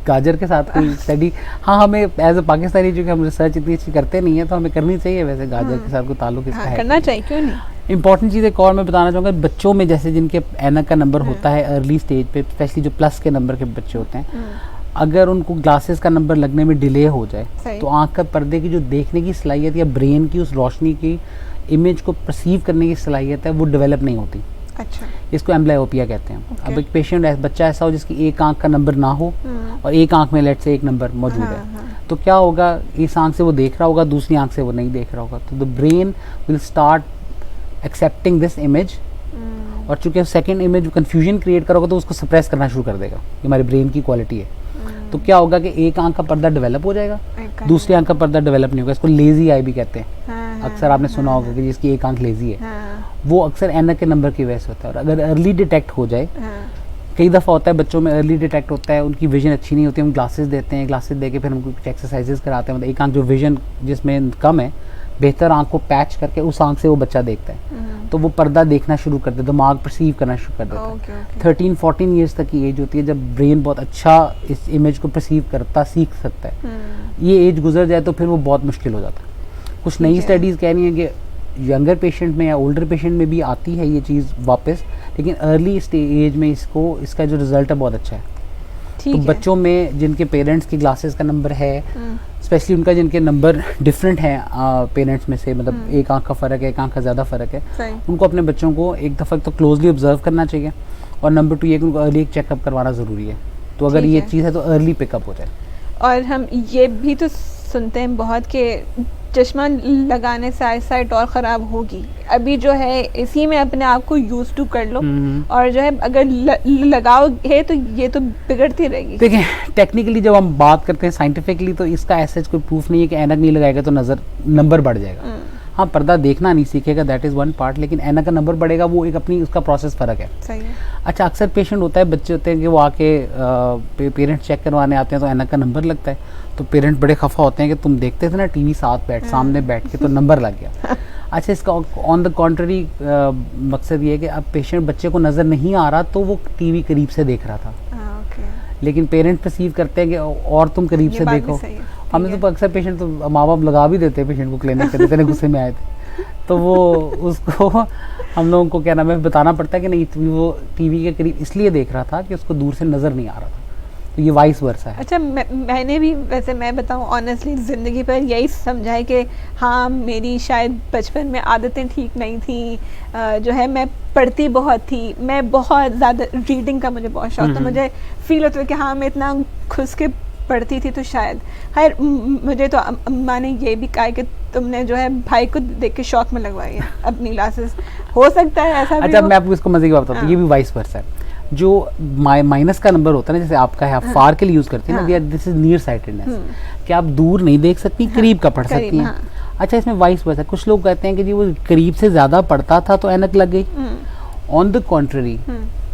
गाजर के साथ कोई स्टडी, हाँ हमें एज अ पाकिस्तानी जो कि हम रिसर्च इतनी अच्छी करते नहीं है तो हमें करनी चाहिए। वैसे गाजर के साथ कोई ताल्लुक इसका है, करना चाहिए, क्यों नहीं। इंपॉर्टेंट चीज़ एक और मैं बताना चाहूँगा, बच्चों में जैसे जिनके ऐनक का नंबर होता है अर्ली स्टेज पे, स्पेशली जो प्लस के नंबर के बच्चे होते हैं, अगर उनको ग्लासेस का नंबर लगने में डिले हो जाए तो आँख का पर्दे की जो देखने की सलाहियत या ब्रेन की उस रोशनी की इमेज को परसीव करने की सलाहियत है वो डेवलप नहीं होती। अच्छा। इसको एम्ब्लायोपिया कहते हैं। अब एक पेशेंट बच्चा ऐसा हो जिसकी एक आंख का नंबर ना हो और एक आंख में लेट से एक नंबर मौजूद है, तो क्या होगा, इस आंख से वो देख रहा होगा, दूसरी आंख से वो नहीं देख रहा होगा, तो the brain will start accepting this image, और चूंकि सेकंड इमेज कंफ्यूजन क्रिएट करोगे तो उसको सप्रेस करना शुरू कर देगा। ये हमारे ब्रेन की क्वालिटी है। तो क्या होगा कि एक आंख का पर्दा डेवलप हो जाएगा, दूसरी आंख का पर्दा डेवलप नहीं होगा। इसको लेजी आई भी कहते हैं। अक्सर आपने सुना होगा कि जिसकी एक आंख लेजी है, वो अक्सर ऐनक के नंबर की वजह से होता है। और अगर अर्ली डिटेक्ट हो जाए, कई दफ़ा होता है बच्चों में अर्ली डिटेक्ट होता है, उनकी विजन अच्छी नहीं होती, हम ग्लासेस देते हैं, ग्लासेस दे के फिर हमको कुछ एक्सरसाइजेस कराते हैं, मतलब एक आंख जो विजन जिसमें कम है, बेहतर आंख को पैच करके उस आंख से वो बच्चा देखता है, तो वो पर्दा देखना शुरू कर देता है, दिमाग परसीव करना शुरू कर देता है। 13-14 ईयर्स तक की एज होती है जब ब्रेन बहुत अच्छा इस इमेज को परसीव करता सीख सकता है। ये एज गुजर जाए तो फिर वो बहुत मुश्किल हो जाता है। कुछ नई स्टडीज़ कह रही हैं कि यंगर पेशेंट में या ओल्डर पेशेंट में भी आती है ये चीज़ वापस, लेकिन अर्ली एज में इसका जो रिजल्ट है बहुत अच्छा है। तो बच्चों में जिनके पेरेंट्स की ग्लासेस का नंबर है, स्पेशली उनका जिनके नंबर डिफरेंट हैं पेरेंट्स में से, मतलब एक आंख का फ़र्क है, एक आंख का ज़्यादा फ़र्क है, उनको अपने बच्चों को एक दफ़ा तो क्लोजली ऑब्जर्व करना चाहिए, और नंबर 2 ये कि उनको अर्ली एक चेकअप करवाना ज़रूरी है। तो अगर ये चीज़ है तो अर्ली पिकअप हो जाए। और हम ये भी तो सुनते हैं बहुत कि चश्मा लगाने से आई साइट और ख़राब होगी। अभी जो है इसी में अपने आप को यूज टू कर लो, और जो है अगर लगाओगे तो ये तो बिगड़ती रहेगी। देखिए टेक्निकली जब हम बात करते हैं साइंटिफिकली, तो इसका ऐसा कोई प्रूफ नहीं है कि ऐनक नहीं लगाएगा तो नंबर बढ़ जाएगा। हाँ, पर्दा देखना नहीं सीखेगा, दैट इज़ वन पार्ट, लेकिन ऐनक का नंबर बढ़ेगा वो एक अपनी उसका प्रोसेस फ़र्क है। सही है। अच्छा, अक्सर पेशेंट होता है, बच्चे होते हैं कि वो आके पेरेंट्स चेक करवाने आते हैं तो ऐनक का नंबर लगता है, तो पेरेंट बड़े खफा होते हैं कि तुम देखते थे ना टीवी सामने बैठ के तो नंबर लग गया। अच्छा, इसका ऑन द कॉन्ट्ररी मकसद ये है कि अब पेशेंट बच्चे को नज़र नहीं आ रहा तो वो टीवी करीब से देख रहा था, लेकिन पेरेंट परसीव करते हैं कि और तुम करीब से देखो। हमें तो अक्सर पेशेंट तो माँ बाप लगा भी देते हैं पेशेंट को क्लिनिक पे, इतने गुस्से में आए थे, तो वो उसको हम लोगों को क्या नाम है बताना पड़ता है कि नहीं वो टीवी के करीब इसलिए देख रहा था कि उसको दूर से नज़र नहीं आ रहा था। तो ये वाइस वर्सा है। अच्छा, मैंने भी वैसे मैं बताऊं ऑनेस्टली ज़िंदगी पर यही समझा है कि हाँ, मेरी शायद बचपन में आदतें ठीक नहीं थी, जो है मैं पढ़ती बहुत थी, मैं बहुत ज़्यादा रीडिंग का मुझे बहुत शौक था, मुझे फील होता था कि हाँ मैं इतना खुश के पढ़ती थी, तो शायद खैर मुझे तो अम्मा ने ये भी कहा कि तुमने जो है भाई को देख के शौक में लगवाई है अपनी ग्लासेस, हो सकता है ऐसा भी। अच्छा, मैं आपको इसको मजे की बात बताता हूँ, ये भी वाइस वर्सा है। जो माइनस का नंबर होता है ना, जैसे आपका है, आप फार के लिए यूज करते हैं ना, दिस इज नियर साइटेडनेस, कि आप दूर नहीं देख सकती, करीब का पढ़ सकती हैं। अच्छा, इसमें वाइस वर्सा, कुछ लोग कहते हैं कि जी वो करीब से ज्यादा पढ़ता था तो ऐनक लग गई। ऑन द कॉन्ट्ररी,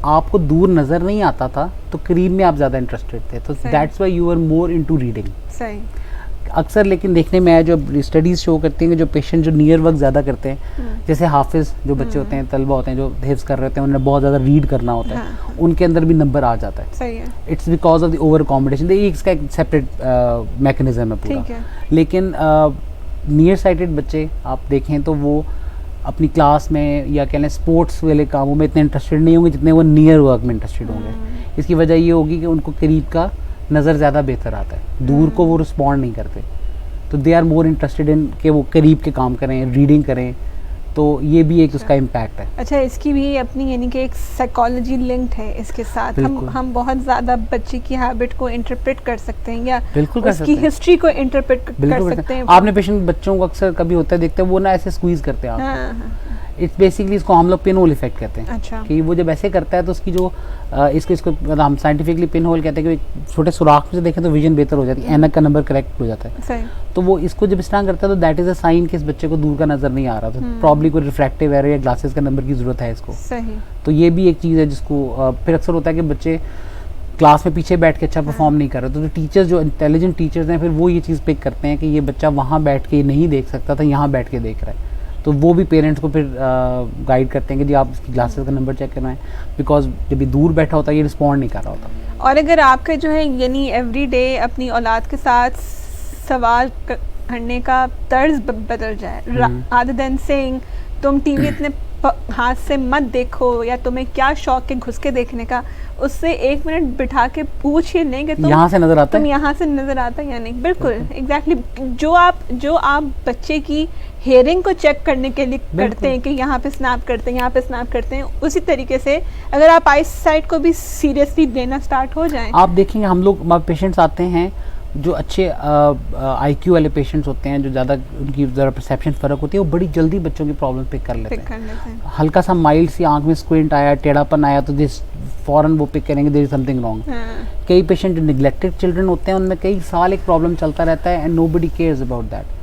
आपको दूर नजर नहीं आता था तो करीब में आप ज्यादा इंटरेस्टेड थे, तो that's why you are more into reading. अक्सर लेकिन देखने में आया, जो स्टडीज़ शो करती हैं कि जो पेशेंट जो नियर वर्क ज़्यादा करते हैं, जैसे हाफिज़ जो बच्चे होते हैं, तलबा होते हैं जो हिफ्ज़ कर रहे होते हैं, उन्हें बहुत ज़्यादा रीड करना होता है, उनके अंदर भी नंबर आ जाता है। सही है। It's because of the over competition, इसका एक सेपरेट मैकेनिज्म है पूरा। लेकिन नियर साइटेड बच्चे आप देखें तो वो अपनी क्लास में या कह लें स्पोर्ट्स वाले कामों में इतने इंटरेस्टेड नहीं होंगे जितने वो नियर वर्क में इंटरेस्टेड होंगे। इसकी वजह ये होगी कि उनको करीब का नज़र ज़्यादा बेहतर आता है, दूर को वो रिस्पॉन्ड नहीं करते, तो they are more interested in कि वो करीब के काम करें, रीडिंग करें, तो ये भी एक उसका इम्पैक्ट है। अच्छा, इसकी भी अपनी यानी कि एक साइकोलॉजी लिंक्ड है इसके साथ। हम बहुत ज़्यादा बच्चे की हैबिट को इंटरप्रेट कर सकते हैं या बिल्कुल कर सकते हैं, हिस्ट्री को इंटरप्रेट कर सकते हैं। आपने पेशेंट बच्चों को अक्सर कभी होता है देखते हैं वो ना ऐसे स्क्वीज़ करते हैं आप, इट्स बेसिकली इसको हम लोग पिन होल इफेक्ट कहते हैं। अच्छा। कि वो जब ऐसे करता है तो उसकी जो इसको मतलब हम साइंटिफिकली पिन होल कहते हैं कि छोटे सुराख में से देखें तो विजन बेहतर हो जाती है, ऐनक का नंबर करेक्ट हो जाता है। सही। तो वो इसको जब इस तरह करता है तो दैट इज़ अ साइन कि इस बच्चे को दूर का नज़र नहीं आ रहा, तो प्रॉब्ली कोई रिफ्रैक्टिव एरर या ग्लासेस का नंबर की ज़रूरत है इसको। सही। तो ये भी एक चीज़ है जिसको फिर अक्सर होता है कि बच्चे क्लास में पीछे बैठ के अच्छा परफॉर्म नहीं कर रहे, तो जो टीचर्स जो इंटेलिजेंट टीचर्स हैं फिर वो ये चीज़ पिक करते हैं कि ये बच्चा वहाँ बैठ के नहीं देख सकता था, यहाँ बैठ के देख रहा है, तो वो भी पेरेंट्स को फिर गाइड करते हैं कि जी आप इसकी ग्लासेस का नंबर चेक करवाएं, बिकॉज जब ये दूर बैठा होता है ये रिस्पॉन्ड नहीं कर रहा होता। और अगर आपका जो है यानी एवरी डे अपनी औलाद के साथ सवाल करने का तर्ज बदल जाए, rather than saying तुम टीवी इतने हाथ से मत देखो या तुम्हें क्या शौक है घुस के देखने का, उससे 1 मिनट बिठा के पूछ ही लेंगे तुम यहाँ से नजर आता है, तुम यहाँ से नजर आता है या नहीं। बिल्कुल एग्जैक्टली जो आप बच्चे की हेयरिंग को चेक करने के लिए करते हैं कि यहाँ पे स्नैप करते हैं, यहाँ पे स्नैप करते हैं, उसी तरीके से अगर आप आई साइट को भी सीरियसली लेना स्टार्ट हो जाएं। आप देखेंगे हम लोग पेशेंट्स आते हैं जो अच्छे IQ वाले पेशेंट्स होते हैं, जो ज़्यादा उनकी ज़रा परसेप्शन फ़र्क होती है, वो बड़ी जल्दी बच्चों की प्रॉब्लम पिक कर लेते हैं। हल्का सा माइल्ड सी आंख में स्क्विंट आया, टेढ़ापन आया तो दिस फ़ौरन वो पिक करेंगे देयर इज समथिंग रॉन्ग। कई पेशेंट जो निगलेक्टेड चिल्ड्रन होते हैं उनमें कई साल एक प्रॉब्लम चलता रहता है and nobody cares about that,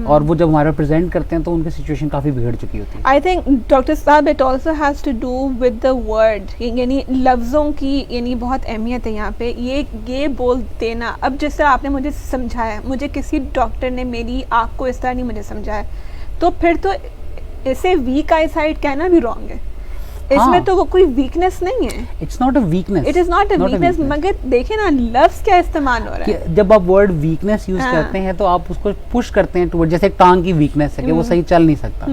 और वो जब हमारे प्रेजेंट करते हैं तो उनकी सिचुएशन काफ़ी बिगड़ चुकी होती है। आई थिंक डॉक्टर साहब it also has to do with the word, यानी लफ्ज़ों की यानी बहुत अहमियत है यहाँ पे। ये बोल देना, अब जिस तरह आपने मुझे समझाया, मुझे किसी डॉक्टर ने मेरी आँख को इस तरह नहीं मुझे समझाया, तो फिर तो इसे वीक आई साइट कहना भी रॉन्ग है। इसमें तो वो कोई वीकनेस नहीं है, it's not a weakness, it is not a weakness. मगर देखिए ना लफ्ज़ क्या इस्तेमाल हो रहा है। जब आप वर्ड वीकनेस यूज करते हैं तो आप उसको पुश करते हैं टुवर्ड, जैसे टांग की वीकनेस है कि वो सही चल नहीं सकता,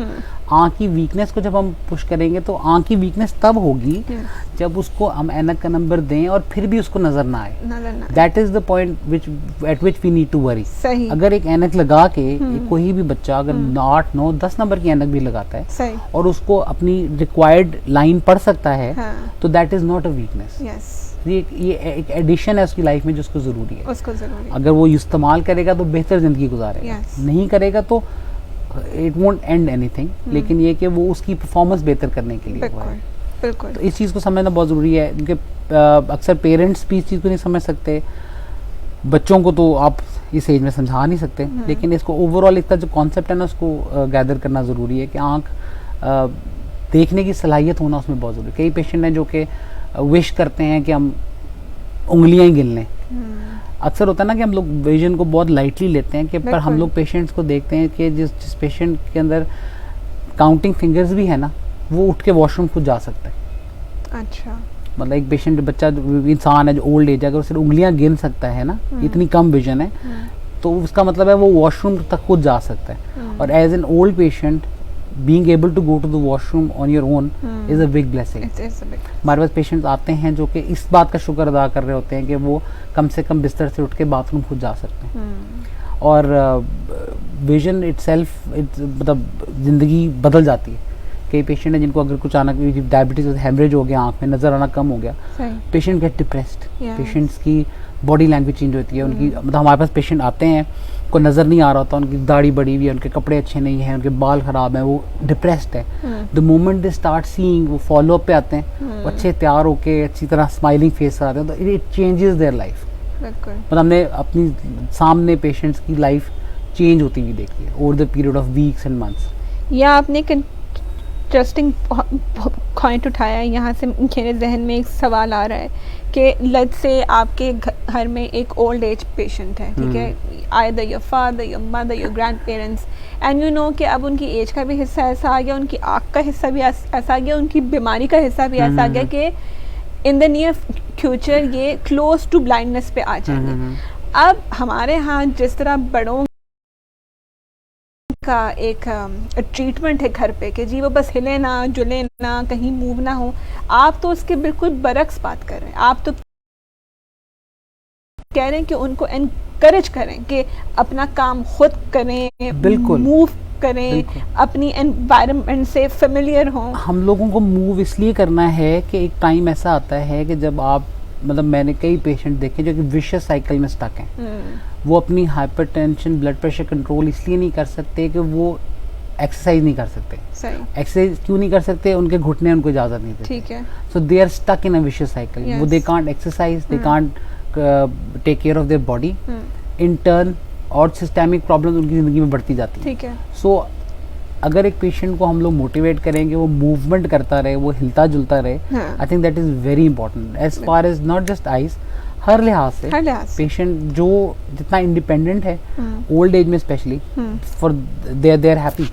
आँख की वीकनेस को जब हम पुश करेंगे तो आँख की वीकनेस तब होगी जब उसको हम ऐनक का नंबर दें और फिर भी उसको नजर ना आए। That is the point at which we need to worry. अगर एक ऐनक लगा के कोई भी बच्चा अगर 8, 9, 10 नंबर की ऐनक भी लगाता है और उसको अपनी रिक्वायर्ड लाइन पढ़ सकता है, तो that is not a weakness. ये एक एडिशन है उसकी लाइफ में जो उसको ज़रूरी है। अगर वो इस्तेमाल करेगा तो बेहतर ज़िंदगी गुजारेगा, नहीं करेगा तो इट वोंट एंड एनीथिंग, लेकिन ये कि वो उसकी परफॉर्मेंस बेहतर करने के लिए हुआ है। बिल्कुल। तो इस चीज़ को समझना बहुत ज़रूरी है, क्योंकि अक्सर पेरेंट्स भी इस चीज़ को नहीं समझ सकते, बच्चों को तो आप इस एज में समझा नहीं सकते, लेकिन इसको ओवरऑल इसका जो कॉन्सेप्ट है ना उसको गैदर करना ज़रूरी है कि आँख देखने की सलाहियत होना उसमें बहुत ज़रूरी है। कई पेशेंट हैं जो कि विश करते हैं कि हम उंगलियां ही गिन लें। अक्सर होता है ना कि हम लोग विजन को बहुत लाइटली लेते हैं कि पर हम लोग पेशेंट्स को देखते हैं कि जिस पेशेंट के अंदर काउंटिंग फिंगर्स भी है ना, वो उठ के वॉशरूम खुद जा सकता है। अच्छा। मतलब एक पेशेंट बच्चा इंसान है जो ओल्ड एज है, अगर सिर्फ उंगलियां गिन सकता है ना, इतनी कम विजन है, तो उसका मतलब है वो वॉशरूम तक खुद जा सकता है। और as an old patient being able to go to the washroom on your own is a big blessing. हमारे पास पेशेंट्स आते हैं जो कि इस बात का शुक्र अदा कर रहे होते हैं कि वो कम से कम बिस्तर से उठ के बाथरूम खुद जा सकते हैं। और विजन इटसेल्फ मतलब ज़िंदगी बदल जाती है। कई पेशेंट हैं जिनको अगर कुछ आना डायबिटीज़ हेमरेज हो गया, आँख में नज़र आना कम हो गया, पेशेंट गेट डिप्रेस्ड, पेशेंट्स की बॉडी लैंग्वेज चेंज होती है उनकी। मतलब हमारे पास पेशेंट आते हैं को नज़र नहीं आ रहा होता, उनकी दाढ़ी बड़ी हुई है, उनके कपड़े अच्छे नहीं हैं, उनके बाल ख़राब हैं, वो डिप्रेस्ड है। The moment they start seeing, वो फॉलो अप पे आते हैं, वो अच्छे तैयार होके अच्छी तरह स्माइलिंग फेस आते हैं, तो इट चेंजेस देयर लाइफ। मतलब हमने अपनी सामने पेशेंट्स की लाइफ चेंज होती हुई देखी है over the period of weeks and months. या आपने इंटरेस्टिंग पॉइंट उठाया है। यहाँ से मेरे जहन में एक सवाल आ रहा है कि लेट्स से आपके घर में एक ओल्ड एज पेशेंट है, ठीक है, either your father, your mother, your grand parents, and you know कि अब उनकी एज का भी हिस्सा ऐसा आ गया, उनकी आँख का हिस्सा भी ऐसा आ गया, उनकी बीमारी का हिस्सा भी ऐसा आ गया कि इन द नियर फ्यूचर ये क्लोज टू ब्लाइंडनेस पे आ जाएंगे। अब हमारे यहाँ जिस तरह बड़ों का एक ट्रीटमेंट है घर पे कि जी वो बस हिले ना, जुले ना, कहीं मूव ना हो, आप तो उसके बिल्कुल बरक्स बात कर रहे हैं। आप तो कह रहे हैं कि उनको एनकरेज करें कि अपना काम खुद करें, बिल्कुल मूव करें, अपनी एनवायरनमेंट से फेमिलियर हों। हम लोगों को मूव इसलिए करना है कि एक टाइम ऐसा आता है कि जब आप, मतलब मैंने कई पेशेंट देखे जो कि विशियस साइकिल में स्टक हैं। वो अपनी हाइपरटेंशन, ब्लड प्रेशर कंट्रोल इसलिए नहीं कर सकते कि वो एक्सरसाइज नहीं कर सकते। सही। एक्सरसाइज क्यों नहीं कर सकते? उनके घुटने उनको इजाज़त नहीं देते। ठीक है। So they are stuck in a vicious cycle. वो they can't exercise, they can't take care of their body, in turn और सिस्टेमिक प्रॉब्लम्स उनकी ज़िंदगी में बढ़ती जाती है। ठीक है। सो अगर एक पेशेंट को हम लोग मोटिवेट करेंगे, वो मूवमेंट करता रहे, वो हिलता जुलता रहे, I think that is very important as far as not just eyes, हर लिहाज से पेशेंट जो जितना इंडिपेंडेंट है ओल्ड एज में specially, for they are happy.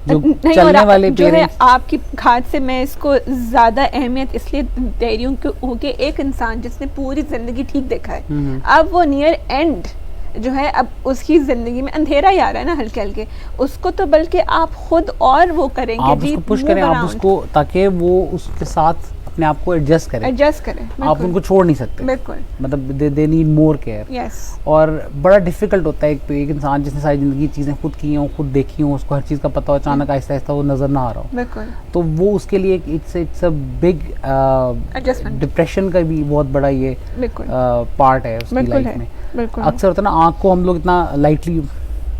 जो चलने वाले पेरेंट्स, आपकी खाद से मैं इसको ज़्यादा अहमियत इसलिए दे रही हूँ क्योंकि एक इंसान जिसने पूरी ज़िंदगी ठीक देखा है, अब वो नियर एंड जो है, अब उसकी ज़िंदगी में अंधेरा ही आ रहा है ना हल्के हल्के, उसको तो बल्कि आप खुद और वो करेंगे, आप उसको पुश करें, आप उसको, ताकि वो उसके साथ अपने आप को एडजस्ट करें। आप उनको छोड़ नहीं सकते, बिल्कुल। मतलब they need more care. Yes. और बड़ा डिफिकल्ट होता है एक इंसान जिसने सारी ज़िंदगी चीज़ें खुद की हों, खुद देखी हों, उसको हर चीज़ का पता हो, अचानक आहिस्ता आहिस्ता वो नज़र ना आ रहा हो, बिल्कुल, तो वो उसके लिए इट्स अ बिग डिप्रेशन का भी बहुत बड़ा ये पार्ट है उसकी लाइफ में। अक्सर होता है ना, आँख को हम लोग इतना लाइटली,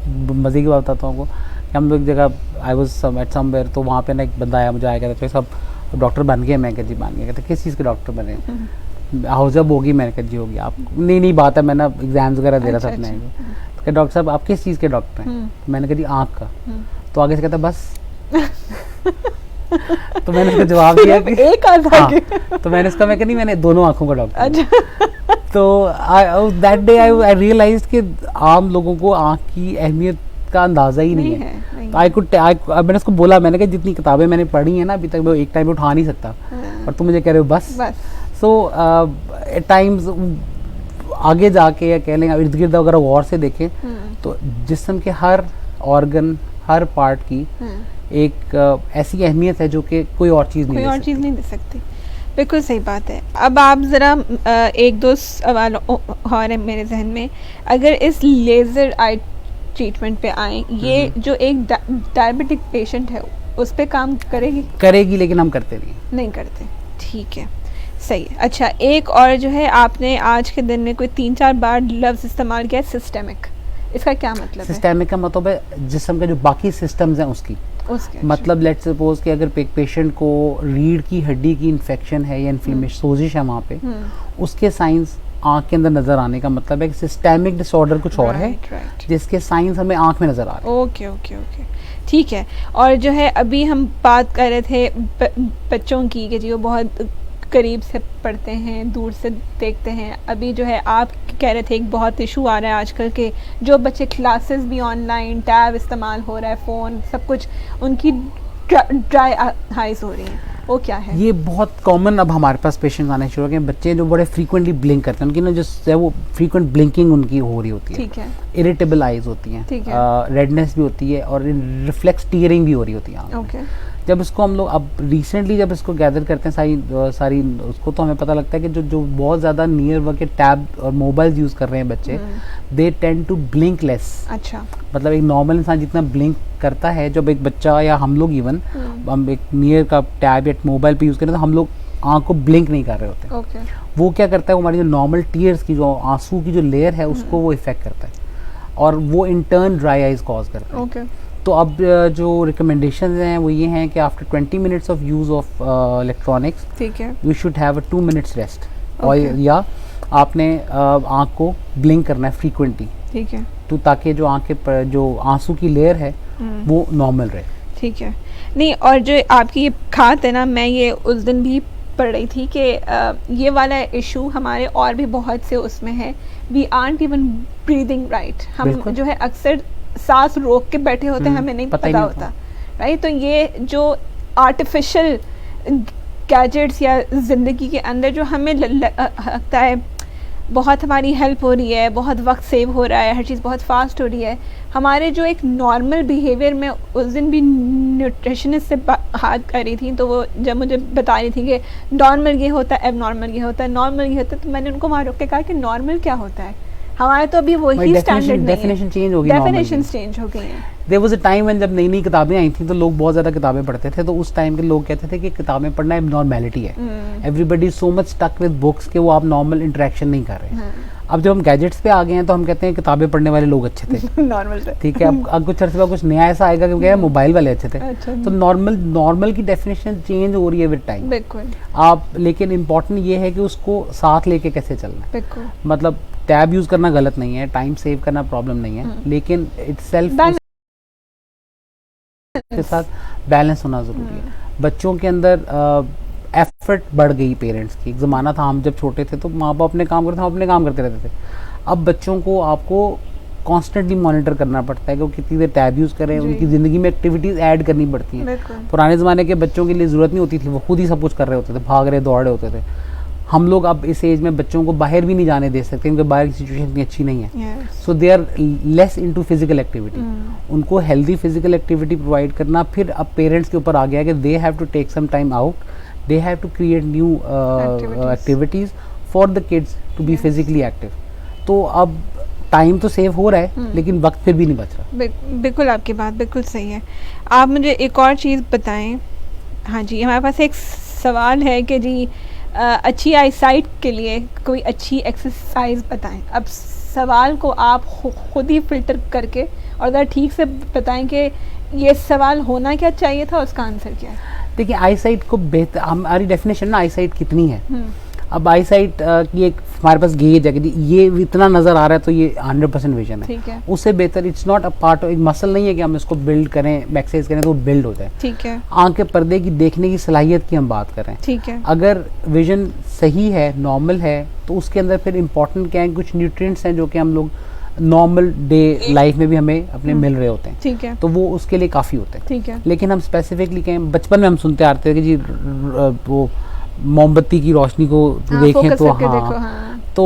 मज़े की बात बताता हूँ आपको कि हम लोग एक जगह, आई वाज एट समवेयर, तो वहाँ पे ना एक बंदा आया, मुझे आया, कहता सब डॉक्टर बन गए। मैं कहा जी बन गया। कहते किस चीज़ के डॉक्टर बने? हाउजब होगी। मैंने कहा जी होगी। आप नहीं बात है, मैं ना एग्जाम्स वगैरह दे रहा था अपने। तो डॉक्टर साहब आप किस चीज़ के डॉक्टर हैं? मैंने कहा जी आँख का। तो आगे से कहता बस तो मैंने उसको जवाब दिया कि एक हाँ। तो मैंने उसका, मैं कहा नहीं, मैंने दोनों आँखों का डॉक्टर। तो दैट डे आई रियलाइज्ड कि आम लोगों को आँख की अहमियत का अंदाज़ा ही नहीं है। तो मैंने उसको बोला, मैंने कहा जितनी किताबें मैंने पढ़ी हैं ना अभी तक, मैं एक टाइम में उठा नहीं सकता, और तुम मुझे कह रहे हो बस। सो एट टाइम्स आगे जाके, या कह लें इर्द गिर्द अगर गौर से देखें, तो जिस्म के हर ऑर्गन, हर पार्ट की एक ऐसी अहमियत है जो कि कोई और चीज़ नहीं दे सकती। बिल्कुल सही बात है। अब आप ज़रा एक दो सवाल और है मेरे जहन में, अगर इस लेज़र आई ट्रीटमेंट पे आए, ये जो एक डायबिटिक पेशेंट है उस पे काम करेगी, लेकिन हम करते नहीं करते। ठीक है, सही है। अच्छा, एक और जो है, आपने आज के दिन में कोई 3-4 बार लफ्ज़ इस्तेमाल किया, सिस्टेमिक। इसका क्या मतलब है? सिस्टेमिक का मतलब है जिस्म के जो बाकी सिस्टम्स हैं उसके मतलब लेट्स सपोज कि अगर एक पेशेंट को रीढ़ की हड्डी की इन्फेक्शन है या इन्फ्लेमेशन, सोजिश है वहाँ पे, उसके साइंस आँख के अंदर नज़र आने का मतलब है कि सिस्टेमिक डिसऑर्डर कुछ और है, जिसके साइंस हमें आँख में नज़र आ रहे हैं। ओके, ठीक है। और जो है अभी हम बात कर रहे थे बच्चों की कि जी वो बहुत करीब से पढ़ते हैं, दूर से देखते हैं। अभी जो है आप कह रहे थे एक बहुत इशू आ रहा है आजकल के, जो बच्चे क्लासेस भी ऑनलाइन, टैब इस्तेमाल हो रहा है, फ़ोन, सब कुछ, उनकी ड्राई आइज़ हो रही हैं, वो क्या है? ये बहुत कॉमन अब हमारे पास पेशेंट्स आने शुरू हो गए। बच्चे जो बड़े फ्रीक्वेंटली ब्लिंक करते हैं, उनकी ना जो वो फ्रीक्वेंट ब्लिंकिंग उनकी हो रही होती है, ठीक है, इरिटेबल आइज़ होती हैं, रेडनेस भी होती है, और रिफ्लेक्स टीयरिंग भी हो रही होती है। ओके। जब इसको हम लोग अब रिसेंटली जब इसको गैदर करते हैं सारी उसको, तो हमें पता लगता है कि जो बहुत ज़्यादा नियर वर्क के टैब और मोबाइल यूज़ कर रहे हैं बच्चे, they tend to blink less. अच्छा। मतलब एक नॉर्मल इंसान जितना ब्लिंक करता है, जब एक बच्चा या हम लोग इवन हम एक नियर का टैब या मोबाइल पे यूज़ करें, तो हम लोग आँख को ब्लिंक नहीं कर रहे होते। okay. वो क्या करता है, हमारी जो नॉर्मल टीयर्स की जो आंसू की जो लेयर है उसको वो इफेक्ट करता है, और वो in turn dry eyes cause करता है। okay. तो अब जो रिकमेंडेशंस हैं वो ये हैं कि after 20 minutes of use of electronics, ठीक है, we should have a 2 minutes rest, और या आपने आँख को ब्लिंक करना है फ्रीक्वेंटली, ठीक है, तो ताकि जो आँखें पर जो आंसू की लेयर है वो नॉर्मल रहे। ठीक है। नहीं, और जो आपकी ये खात है ना, मैं ये उस दिन भी पढ़ रही थी कि ये वाला इशू हमारे और भी बहुत से उसमें है, we aren't even breathing right. हम बिल्कुल। जो है अक्सर सांस रोक के बैठे होते हैं, हमें नहीं पता ही पता नहीं होता, राइट। तो ये जो आर्टिफिशियल गैजेट्स या ज़िंदगी के अंदर जो हमें लगता है बहुत हमारी हेल्प हो रही है, बहुत वक्त सेव हो रहा है, हर चीज़ बहुत फास्ट हो रही है, हमारे जो एक नॉर्मल बिहेवियर में उस दिन भी न्यूट्रिशनिस्ट से बात कर रही थी, तो वो जब मुझे बता रही थी कि नॉर्मल ये होता है, एब नॉर्मल ये होता है, नॉर्मल ये होता है, तो मैंने उनको वहाँ रोक के कहा कि नॉर्मल क्या होता है, हमारे तो अभी वही स्टैंडर्ड नहीं है, डेफिनेशन चेंज हो गई, डेफिनेशन चेंज हो गई हैं। There was a time when जब नई नई किताबें आई थी तो लोग बहुत ज़्यादा किताबें पढ़ते थे, तो उस टाइम के लोग कहते थे कि किताबें पढ़ना एक नॉर्मेलिटी है, everybody is so much stuck with books कि वो आप नॉर्मल इंटरेक्शन नहीं कर रहे हैं। अब जब हम गैजेट्स पे आ गए हैं तो हम कहते हैं किताबें पढ़ने वाले लोग अच्छे थे, नॉर्मल थे, ठीक है। अब कुछ अर्से बाद कुछ नया ऐसा आएगा कि क्या मोबाइल वाले अच्छे थे। अच्छा, तो नॉर्मल की डेफिनेशन चेंज हो रही है विद टाइम। बिल्कुल। आप लेकिन इम्पोर्टेंट ये है कि उसको साथ लेके कैसे चलना है। बिल्कुल। मतलब टैब यूज़ करना गलत नहीं है, टाइम सेव करना प्रॉब्लम नहीं है, लेकिन इटसेल्फ के साथ बैलेंस होना ज़रूरी है। बच्चों के अंदर एफर्ट बढ़ गई पेरेंट्स की। एक ज़माना था हम जब छोटे थे तो माँ बाप अपने काम करते थे, हम अपने काम करते रहते थे। अब बच्चों को आपको कॉन्स्टेंटली मॉनिटर करना पड़ता है कि वो कितनी देर टैब यूज़ करें, उनकी ज़िंदगी में एक्टिविटीज़ ऐड करनी पड़ती हैं। पुराने ज़माने के बच्चों के लिए ज़रूरत नहीं होती थी, वो खुद ही सब कुछ कर रहे होते थे, भाग रहे दौड़ रहे होते थे। हम लोग अब इस एज में बच्चों को बाहर भी नहीं जाने दे सकते क्योंकि बाहर की सिचुएशन इतनी अच्छी नहीं है। So they are less into physical activity. उनको हेल्दी फिजिकल एक्टिविटी प्रोवाइड करना फिर अब पेरेंट्स के ऊपर आ गया कि they have to take some time out, they have to create new activities for the kids to be physically active. तो अब टाइम तो सेव हो रहा है लेकिन वक्त फिर भी नहीं बच रहा। बिल्कुल, आपकी बात बिल्कुल सही है। आप मुझे एक और चीज़ बताएं। हाँ जी, हमारे पास एक सवाल है कि जी अच्छी आईसाइट के लिए कोई अच्छी एक्सरसाइज बताएं। अब सवाल को आप खुद ही फिल्टर करके और ज़रा ठीक से बताएं कि ये सवाल होना क्या चाहिए था, उसका आंसर क्या है। देखिए, आईसाइट को बेहतर, हमारी डेफिनेशन ना आईसाइट कितनी है। अब आईसाइट की एक हमारे पास गेज है कि ये इतना नज़र आ रहा है तो ये 100% विजन है। उससे बेहतर it's not a part of, एक मसल नहीं है कि हम इसको बिल्ड करें, एक्सरसाइज करें तो बिल्ड हो जाए। ठीक है। आँख के पर्दे की देखने की सलाहियत की हम बात करें। ठीक है। अगर विजन सही है, नॉर्मल है, तो उसके अंदर फिर इंपॉर्टेंट क्या है, कुछ न्यूट्रिएंट्स हैं जो कि हम लोग नॉर्मल डे लाइफ में भी हमें अपने मिल रहे होते हैं। ठीक है। तो वो उसके लिए काफ़ी होते हैं। ठीक है। लेकिन हम स्पेसिफिकली कहें, बचपन में हम सुनते आते हैं कि जी वो मोमबत्ती की रोशनी को देखें तो हाँ, तो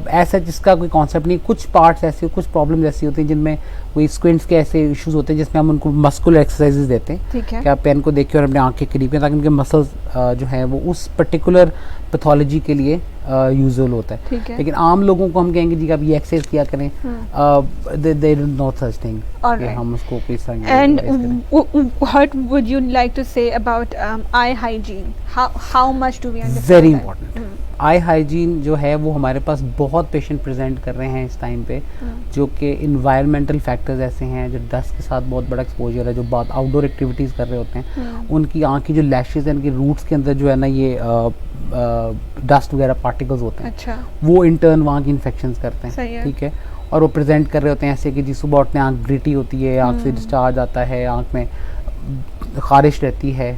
ऐसा जिसका कोई कॉन्सेप्ट नहीं। कुछ पार्ट्स ऐसे, कुछ प्रॉब्लम्स ऐसी होती हैं जिनमें कोई स्क्विंट्स के ऐसे इश्यूज होते हैं जिसमें हम उनको मस्कुलर एक्सरसाइजेज देते हैं। ठीक है। कि आप पेन को देखिए और अपने आँख के करीब हैं ताकि उनके मसल्स जो हैं वो उस पर्टिकुलर पैथोलॉजी के लिए यूजुअल होता है। ठीक है। लेकिन आम लोगों को हम कहेंगे जी आप ये एक्सरसाइज किया करें, they don't know such thing, हम उसको किस तरह। And what would you like to say about eye hygiene, how much do we understand? Very important. Eye hygiene जो है वो हमारे पास बहुत पेशेंट प्रेजेंट कर रहे हैं इस टाइम पे, जो कि इन्वायरमेंटल फैक्टर्स ऐसे हैं, जो डस्ट के साथ बहुत बड़ा एक्सपोजर है, जो बहुत आउटडोर एक्टिविटीज़ कर रहे होते हैं, उनकी आँख की जो लैशेज हैं, उनके रूट्स के अंदर जो है ना ये डस्ट वगैरह पार्टिकल्स होते हैं। अच्छा। वो इंटर्न वहाँ की इन्फेक्शंस करते हैं। ठीक है। और वो प्रेजेंट कर रहे होते हैं ऐसे कि जी सुबह उठने आँख ग्रिटी होती है, आँख से डिस्चार्ज आता है, आँख में खारिश रहती है,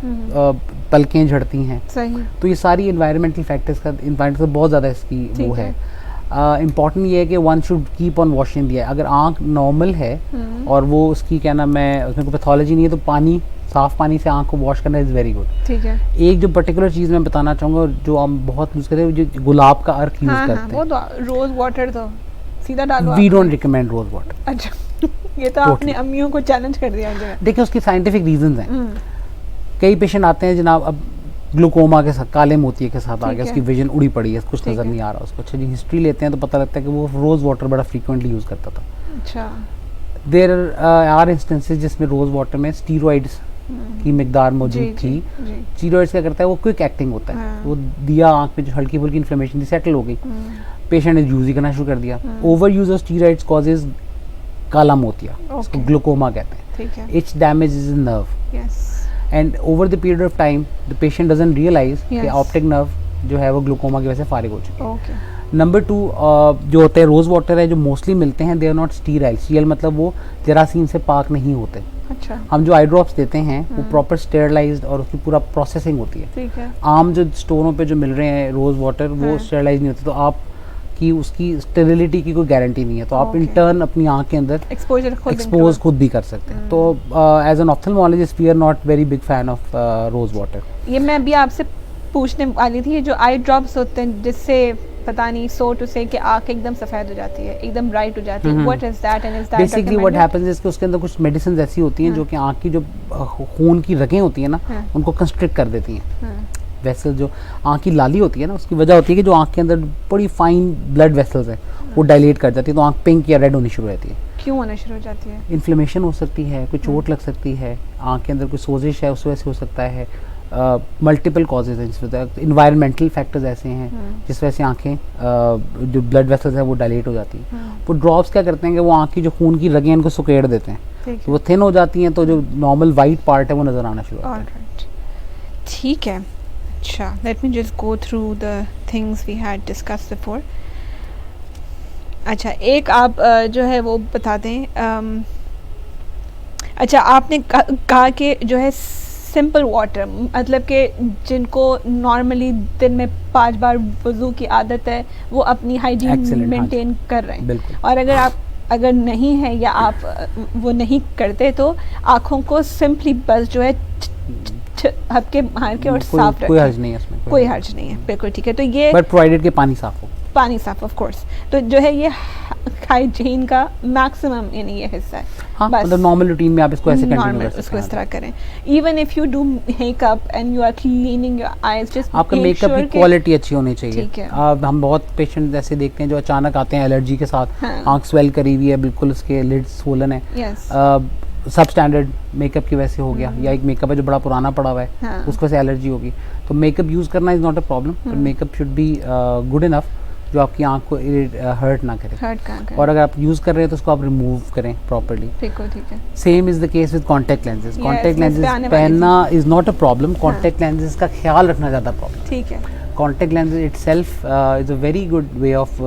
पलकें झड़ती हैं। सही। तो ये सारी इन्वायरमेंटल फैक्टर्स का बहुत ज़्यादा इसकी वो है। इम्पॉर्टेंट ये है कि one should keep on washing दिया। अगर आँख नॉर्मल है और वो उसकी क्या नाम है, उसमें कोई पैथोलॉजी नहीं है, तो पानी, साफ़ पानी से आँख को वॉश करना इज़ वेरी गुड। ठीक है। एक जो पर्टिकुलर चीज़ मैं बताना चाहूँगा जो हम बहुत यूज़ करते हैं, जो गुलाब का अर्क यूज़ करते हैं। वो रोज़ वाटर तो सीधा डालो। We don't recommend rose water. अच्छा। ये तो आपने अम्मियों को चैलेंज कर दिया मुझे। देखिए, उसकी साइंटिफिक रीजंस हैं। कई पेशेंट आते हैं जनाब, अब ग्लूकोमा के साथ, काले मोतिये के साथ आ गया, उसकी विजन उड़ी पड़ी है, कुछ नज़र नहीं आ रहा उसको। अच्छा जी, हिस्ट्री लेते हैं तो पता लगता है कि वो रोज़ वाटर बड़ा फ्रीक्वेंटली यूज़ करता था। अच्छा। देयर आर इंस्टेंसेस जिसमें रोज़ वाटर में स्टीरॉइड्स की मिकदार मौजूद थी। स्टीरॉइड्स क्या करता है, वो क्विक एक्टिंग होता है। वो दिया आँख में जो हल्की फुल्की इन्फ्लेमेशन थी सेटल हो गई, पेशेंट ने यूज़ ही करना शुरू कर दिया। Over use of steroids causes काला मोतिया, उसको ग्लूकोमा कहते हैं। It's damage is in nerve, and over the period of time the patient doesn't realise कि ऑप्टिक नर्व जो है वो ग्लूकोमा की वजह से फारिग हो चुकी है। नंबर 2 जो होते हैं रोज़ वाटर है, जो मोस्टली मिलते हैं, they are not sterile. Sterile मतलब वो जरासीम से पाक नहीं होते। अच्छा हम जो आई ड्रॉप्स देते हैं वो प्रॉपर स्टेरलाइज्ड और उसकी पूरा प्रोसेसिंग होती है। ठीक है। आम जो स्टोरों पे जो मिल रहे हैं रोज़ वाटर वो स्टेरलाइज नहीं होते, तो आप की उसकी स्टेरिलिटी की कोई गारंटी नहीं है, तो आप इंटर्न अपनी आँख के अंदर एक्सपोज खुद भी कर सकते हैं। तो as an ophthalmologist we are not very big fan of rose water. ये मैं भी आपसे पूछने वाली थी, ये जो आई ड्रॉप्स होते हैं जिससे पता नहीं सो टू से कि आँख एकदम सफ़ेद हो जाती है, एकदम ब्राइट हो जाती है, what is that and is that basically what happens is कि उसके अंदर कुछ मेडिसिन ऐसी होती हैं जो कि आँख की जो खून की रगें होती हैं ना उनको कंस्ट्रिक्ट कर देती हैं। वेसल जो आँख की लाली होती है ना उसकी वजह होती है कि जो आँख के अंदर बड़ी फाइन ब्लड वेसल्स हैं वो डायलेट कर जाती है, तो आँख पिंक या रेड होनी शुरू हो जाती है। क्यों होना शुरू हो जाती है? इन्फ्लेमेशन हो सकती है, कोई चोट लग सकती है, आँख के अंदर कोई सोजिश है उस वजह से हो सकता है, मल्टीपल कॉजेज हैं जिसमें इन्वायरमेंटल फैक्टर्स ऐसे हैं जिस वजह से आँखें जो ब्लड वेसल्स हैं वो डायलेट हो जाती हैं। वो ड्रॉप्स क्या करते हैं कि वो आँख की जो खून की रगें इनको सुकेड़ देते हैं, तो वो थिन हो जाती हैं, तो जो नॉर्मल वाइट पार्ट है वो नज़र आना शुरू होता है। ठीक है, अच्छा let me just go through the things we had discussed before. अच्छा एक आप जो है वो बता दें, अच्छा आपने कहा कि जो है सिंपल वाटर, मतलब कि जिनको नॉर्मली दिन में 5 बार वज़ू की आदत है वो अपनी हाइजीन मेंटेन कर रहे हैं, और अगर नहीं है या आप वो नहीं करते तो आँखों को सिंपली बस जो है हल्के मार के और साफ रखें। कोई हर्ज नहीं है इसमें, कोई हर्ज नहीं है, बिल्कुल ठीक है। तो ये बट प्रोवाइडेड के पानी साफ हो, पानी साफ ऑफ कोर्स, तो जो है ये हाइजीन का मैक्सिमम यानी ये हिस्सा है। हाँ, मतलब नॉर्मल रूटीन में आप इसको ऐसे कंटिन्यू कर सकते हैं, इसको इस तरह करें। Even if you do makeup and you are cleaning your eyes, just आपका मेकअप की क्वालिटी अच्छी होनी चाहिए। ठीक है। हम बहुत पेशेंट ऐसे देखते हैं जो अचानक आते हैं एलर्जी के साथ, आँख स्वेल करी हुई है, बिल्कुल उसके लिड्स स्वोलन है, सब स्टैंडर्ड मेकअप की वजह से हो गया, या एक मेकअप है जो बड़ा पुराना पड़ा हुआ है उसको से एलर्जी होगी, तो मेकअप यूज़ करना is not a problem, but makeup should be good enough जो आपकी आँख को हर्ट ना करे, और अगर आप यूज़ कर रहे हैं तो उसको आप रिमूव करें प्रॉपर्ली। ठीक है। Same is the case with contact lenses. Contact lenses पहनना is not a problem, contact lenses का ख्याल रखना ज़्यादा प्रॉब्लम। ठीक है। Contact lenses itself is a very good way of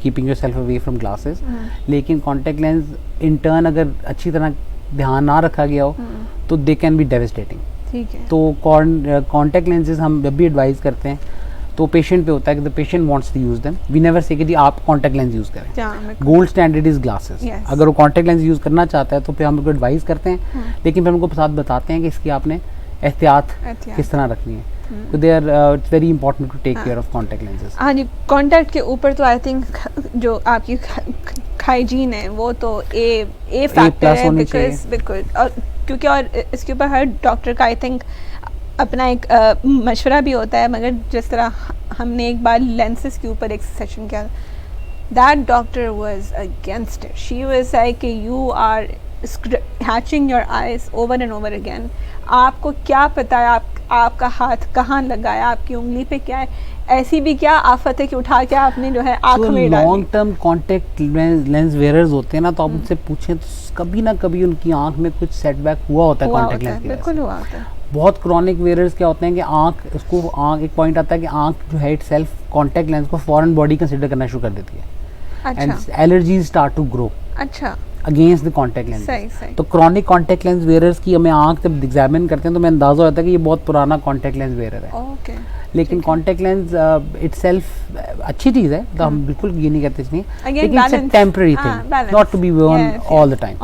keeping yourself away from glasses, लेकिन कॉन्टैक्ट लेंस इन टर्न अगर अच्छी तरह ध्यान ना रखा गया हो तो दे कैन बी डेविस्टेटिंग। ठीक है। तो कॉन्टैक्ट लेंसेज हम जब भी एडवाइस करते हैं तो पेशेंट पे होता है कि the patient wants to use them, we never say कि जी आप कॉन्टैक्ट लेंस यूज़ करें। Gold standard is glasses. अगर वो कॉन्टैक्ट लेंस यूज़ करना चाहता है तो फिर हम उनको एडवाइस करते हैं, लेकिन फिर उनको साथ बताते हैं कि इसकी आपने एहतियात किस तरह रखनी है। तो they are it's very important to take care of contact lenses. हाँ जी, कॉन्टैक्ट के ऊपर तो आई थिंक जो आपकी हाइजीन है वो तो ए फैक्टर है, बिकॉज बिल्कुल, और क्योंकि और इसके ऊपर हर डॉक्टर का आई थिंक अपना एक मशवरा भी होता है, मगर जिस तरह हमने एक बार लेंसेज के ऊपर एक सेशन किया, that doctor was against it. She was like you are hatching your eyes over and over again, आपको क्या पता है आपका हाथ कहाँ लगा है, आपकी उंगली पे क्या है, ऐसी भी क्या आफत है कि उठा के आपने जो है आँख में डाली। Long term contact lens wearer's होते हैं ना, तो आप उनसे पूछें तो कभी ना कभी उनकी आँख में कुछ सेटबैक हुआ होता है कॉन्टैक्ट लेंस की। बिल्कुल हुआ होता है। बहुत क्रॉनिक वेयरर्स क्या होते हैं कि आँख एक पॉइंट आता है कि आँख जो है इटसेल्फ कॉन्टैक्ट लेंस को फॉरेन बॉडी कंसिडर करना शुरू कर देती है, and allergies start to grow against the contact lens. तो क्रॉनिक कॉन्टैक्ट लेंस वेयरर्स की हमें आँख जब एग्जामिन करते हैं तो हमें अंदाजा होता है कि ये बहुत पुराना कॉन्टैक्ट लेंस वेयर है। लेकिन कॉन्टैक्ट लेंस इटसेल्फ अच्छी चीज़ है, तो हम बिल्कुल ये नहीं कहते इसमें, लेकिन it's a temporary thing, not to be worn all the time.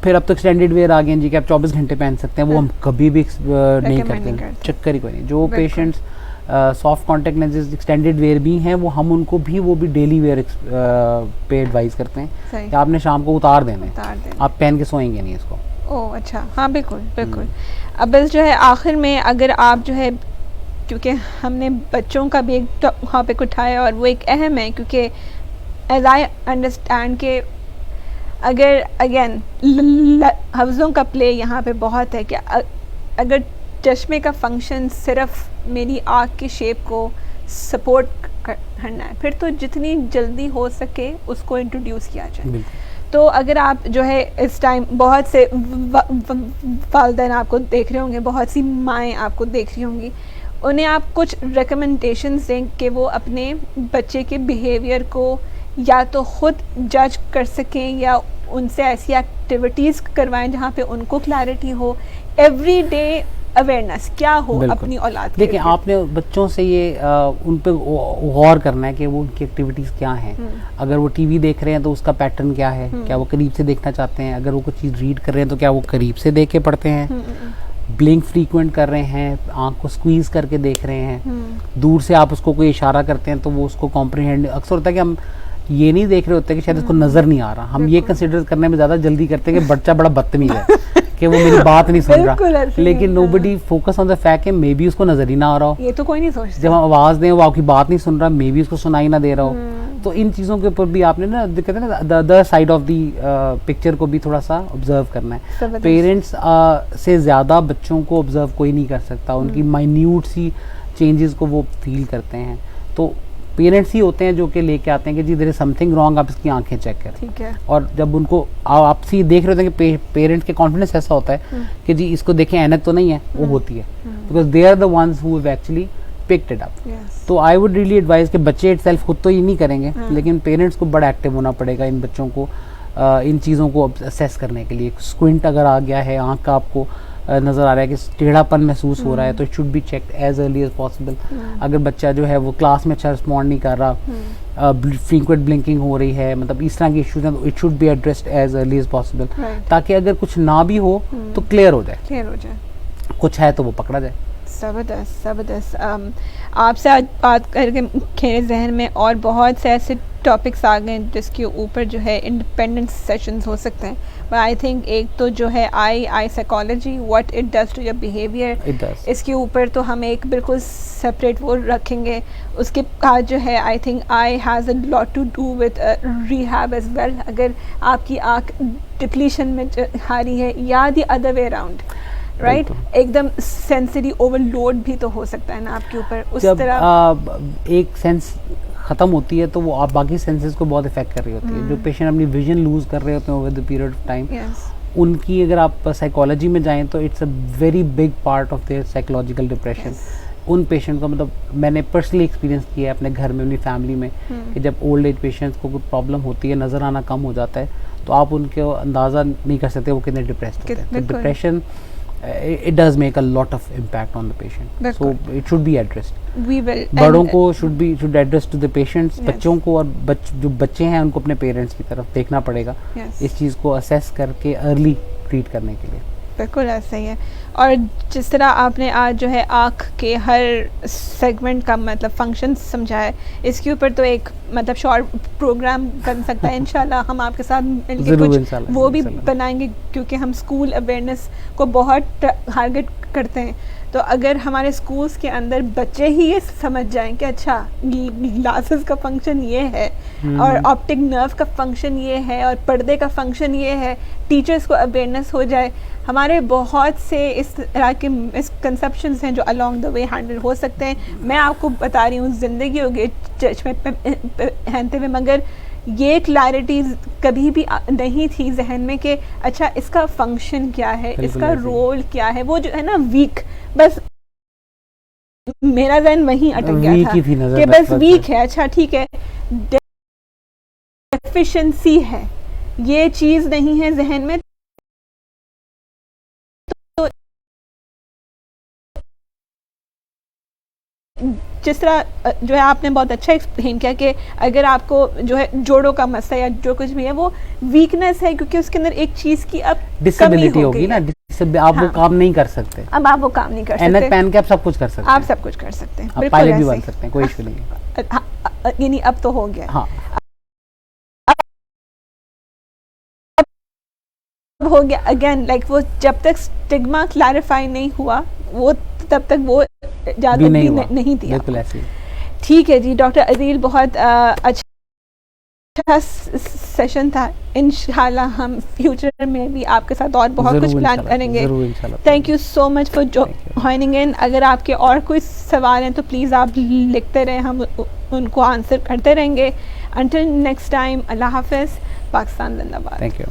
फिर अब तो एक्सटेंडेड वेयर आ गए जी कि आप 24 घंटे पहन सकते हैं, वो हम कभी भी नहीं करते, चक्कर ही कोई नहीं। जो patients soft contact lenses extended wear भी हैं वो हम उनको भी वो भी डेली वेयर पे एडवाइस करते हैं कि आपने शाम को उतार देना है, आप पहन के सोएंगे नहीं इसको। ओह अच्छा, हाँ बिल्कुल बिल्कुल। अब बस जो है आखिर में अगर आप जो है, क्योंकि हमने बच्चों का भी एक टॉपिक उठाया और वो एक अहम है, क्योंकि एज आई अंडरस्टैंड के अगर अगेन लफ्ज़ों का प्ले यहाँ पे बहुत है कि अगर चश्मे का फंक्शन सिर्फ मेरी आँख की शेप को सपोर्ट करना है, फिर तो जितनी जल्दी हो सके उसको इंट्रोड्यूस किया जाए। तो अगर आप जो है इस टाइम बहुत से वालिदैन आपको देख रहे होंगे, बहुत सी माएँ आपको देख रही होंगी, उन्हें आप कुछ रिकमेंडेशंस दें कि वो अपने बच्चे के बिहेवियर को या तो ख़ुद जज कर सकें या उनसे ऐसी एक्टिविटीज़ करवाएं जहाँ पे उनको क्लैरिटी हो, एवरीडे अवेयरनेस क्या हो अपनी औलाद के। देखिए आपने बच्चों से ये उन पे गौर करना है कि वो उनकी एक्टिविटीज़ क्या हैं। अगर वो टीवी देख रहे हैं तो उसका पैटर्न क्या है, क्या वो करीब से देखना चाहते हैं। अगर वो कुछ चीज़ रीड कर रहे हैं तो क्या वो करीब से देख के पढ़ते हैं। ब्लिंक फ्रीक्वेंट कर रहे हैं, आँख को स्क्वीज़ करके देख रहे हैं। दूर से आप उसको कोई इशारा करते हैं तो वो उसको कॉम्प्रीहेंड, अक्सर होता है कि हम ये नहीं देख रहे होते कि शायद इसको नज़र नहीं आ रहा। हम ये कंसिडर करने में ज़्यादा जल्दी करते हैं कि बच्चा बड़ा बदतमीज है कि वो मेरी बात नहीं सुन रहा, लेकिन nobody focus on the fact कि मे बी उसको नज़र ही ना आ रहा हो। ये तो कोई नहीं सोचता। जब हम आवाज़ दें वो आपकी बात नहीं सुन रहा, मे बी उसको सुनाई ना दे रहा हो। तो इन चीज़ों के ऊपर भी आपने ना कहते हैं ना the other side of the picture को भी थोड़ा सा ऑब्जर्व करना है। पेरेंट्स से ज़्यादा बच्चों को ऑब्जर्व कोई नहीं कर सकता, उनकी माइन्यूट सी चेंजेस को वो फील करते हैं। तो पेरेंट्स ही होते हैं जो कि लेके आते हैं कि जी देयर इज समथिंग रॉन्ग, आप इसकी आंखें चेक करें। ठीक है। और जब उनको आप सी देख रहे होते हैं कि पेरेंट्स के कॉन्फिडेंस ऐसा होता है कि जी इसको देखें ऐनक तो नहीं है, वो होती है, because they are the ones who have actually picked it up. तो आई वुड रियली एडवाइज कि बच्चे इटसेल्फ खुद तो ये नहीं करेंगे, लेकिन पेरेंट्स को बड़ा एक्टिव होना पड़ेगा इन बच्चों को इन चीज़ों को असेस करने के लिए। स्क्विंट अगर आ गया है, आँख का आपको नज़र आ रहा है कि टेढ़ापन महसूस हो रहा है, तो it should be checked as early as possible. अगर बच्चा जो है वो क्लास में अच्छा रिस्पॉन्ड नहीं कर रहा, फ्रीक्वेंट ब्लिंकिंग हो रही है, मतलब इस तरह की इश्यूज हैं, तो it should be addressed as early as possible, ताकि अगर कुछ ना भी हो तो क्लियर हो जाए, कुछ है तो वो पकड़ा जाए। ज़बरदस्त ज़बरदस्त। आपसे आज बात करके मेरे जहन में और बहुत से ऐसे टॉपिक्स आ गए जिसके ऊपर जो है इंडिपेंडेंट सेशंस हो सकते हैं। बट आई थिंक एक तो जो है eye psychology, what it does to your behaviour, इसके ऊपर तो हम एक बिल्कुल सेपरेट वो रखेंगे। उसके बाद जो है I think I has a lot to do with rehab as well. अगर आपकी आँख डिप्लीशन में आ रही है या the other way around, right, एकदम सेंसरी ओवरलोड भी तो हो सकता है ना आपके ऊपर। उस जब तरह एक सेंस ख़त्म होती है तो वो आप बाकी सेंसेस को बहुत इफेक्ट कर रही होती है। जो पेशेंट अपनी विजन लूज कर रहे होते हैं over the period of time, उनकी अगर आप साइकोलॉजी में जाएं तो it's a very big part of their psychological depression. उन पेशेंट का मतलब मैंने पर्सनली एक्सपीरियंस किया है अपने घर में, अपनी फैमिली में, कि जब ओल्ड एज पेशेंट्स को कोई प्रॉब्लम होती है, नज़र आना कम हो जाता है, तो आप उनको अंदाज़ा नहीं कर सकते वो कितने डिप्रेस्ड होते हैं। तो depression it does make a lot of impact on the patient, so it should be addressed. We will. बड़ों को should address to the patients, बच्चों को और जो बच्चे हैं उनको अपने पेरेंट्स की तरफ देखना पड़ेगा इस चीज़ को असेस करके अर्ली ट्रीट करने के लिए। बिल्कुल ऐसा ही है। और जिस तरह आपने आज जो है आँख के हर सेगमेंट का मतलब फंक्शन समझाया, इसके ऊपर तो एक मतलब शॉर्ट प्रोग्राम बन सकता है। इंशाल्लाह हम आपके साथ मिलकर कुछ वो भी बनाएंगे, क्योंकि हम स्कूल अवेयरनेस को बहुत टारगेट करते हैं। तो अगर हमारे स्कूल्स के अंदर बच्चे ही ये समझ जाएं कि अच्छा ग्लासेस का फंक्शन ये है और ऑप्टिक नर्व का फंक्शन ये है और पर्दे का फंक्शन ये है, टीचर्स को अवेयरनेस हो जाए, हमारे बहुत से इस तरह के मिसकंसेप्शंस हैं जो अलोंग द वे हैंडल हो सकते हैं। मैं आपको बता रही हूँ ज़िंदगी हो गई चश्मे पहनते हुए, मगर ये क्लैरिटी कभी भी नहीं थी जहन में कि अच्छा इसका फंक्शन क्या है, इसका रोल क्या है। वो जो है ना वीक, बस मेरा जहन वहीं अटक गया था कि बस वीक है, अच्छा ठीक है, डेफिशिएंसी है, ये चीज़ नहीं है जहन में। तो जिस तरह जो है आपने बहुत अच्छा एक्सप्लेन किया कि अगर आपको जो है जोड़ों का मसला या जो कुछ भी है वो वीकनेस है, क्योंकि उसके अंदर एक चीज़ की अब डिसेबिलिटी होगी ना, आप वो काम नहीं कर सकते। अब आप वो काम नहीं कर सकते। एनक पहन के आप सब कुछ कर सकते हैं। आप सब कुछ कर सकते हैं, आप पायलट भी बन सकते हैं, कोई इशू नहीं है। यानी अब तो हो गया। हाँ, अब हो गया। अगेन लाइक वो जब तक स्टिग्मा क्लैरिफाई नहीं हुआ वो तब तक वो ज़्यादा भी नहीं दिया। बिल्कुल ऐसे ही। ठीक है जी डॉक्टर अदील, बहुत अच्छा सेशन था। इंशाल्लाह हम फ्यूचर में भी आपके साथ और बहुत कुछ प्लान करेंगे। Thank you so much for joining in. अगर आपके और कोई सवाल हैं तो प्लीज़ आप लिखते रहें, हम उनको आंसर करते रहेंगे। अंटिल नेक्स्ट टाइम, अल्लाह हाफिज़। पाकिस्तान जिंदाबाद। Thank you.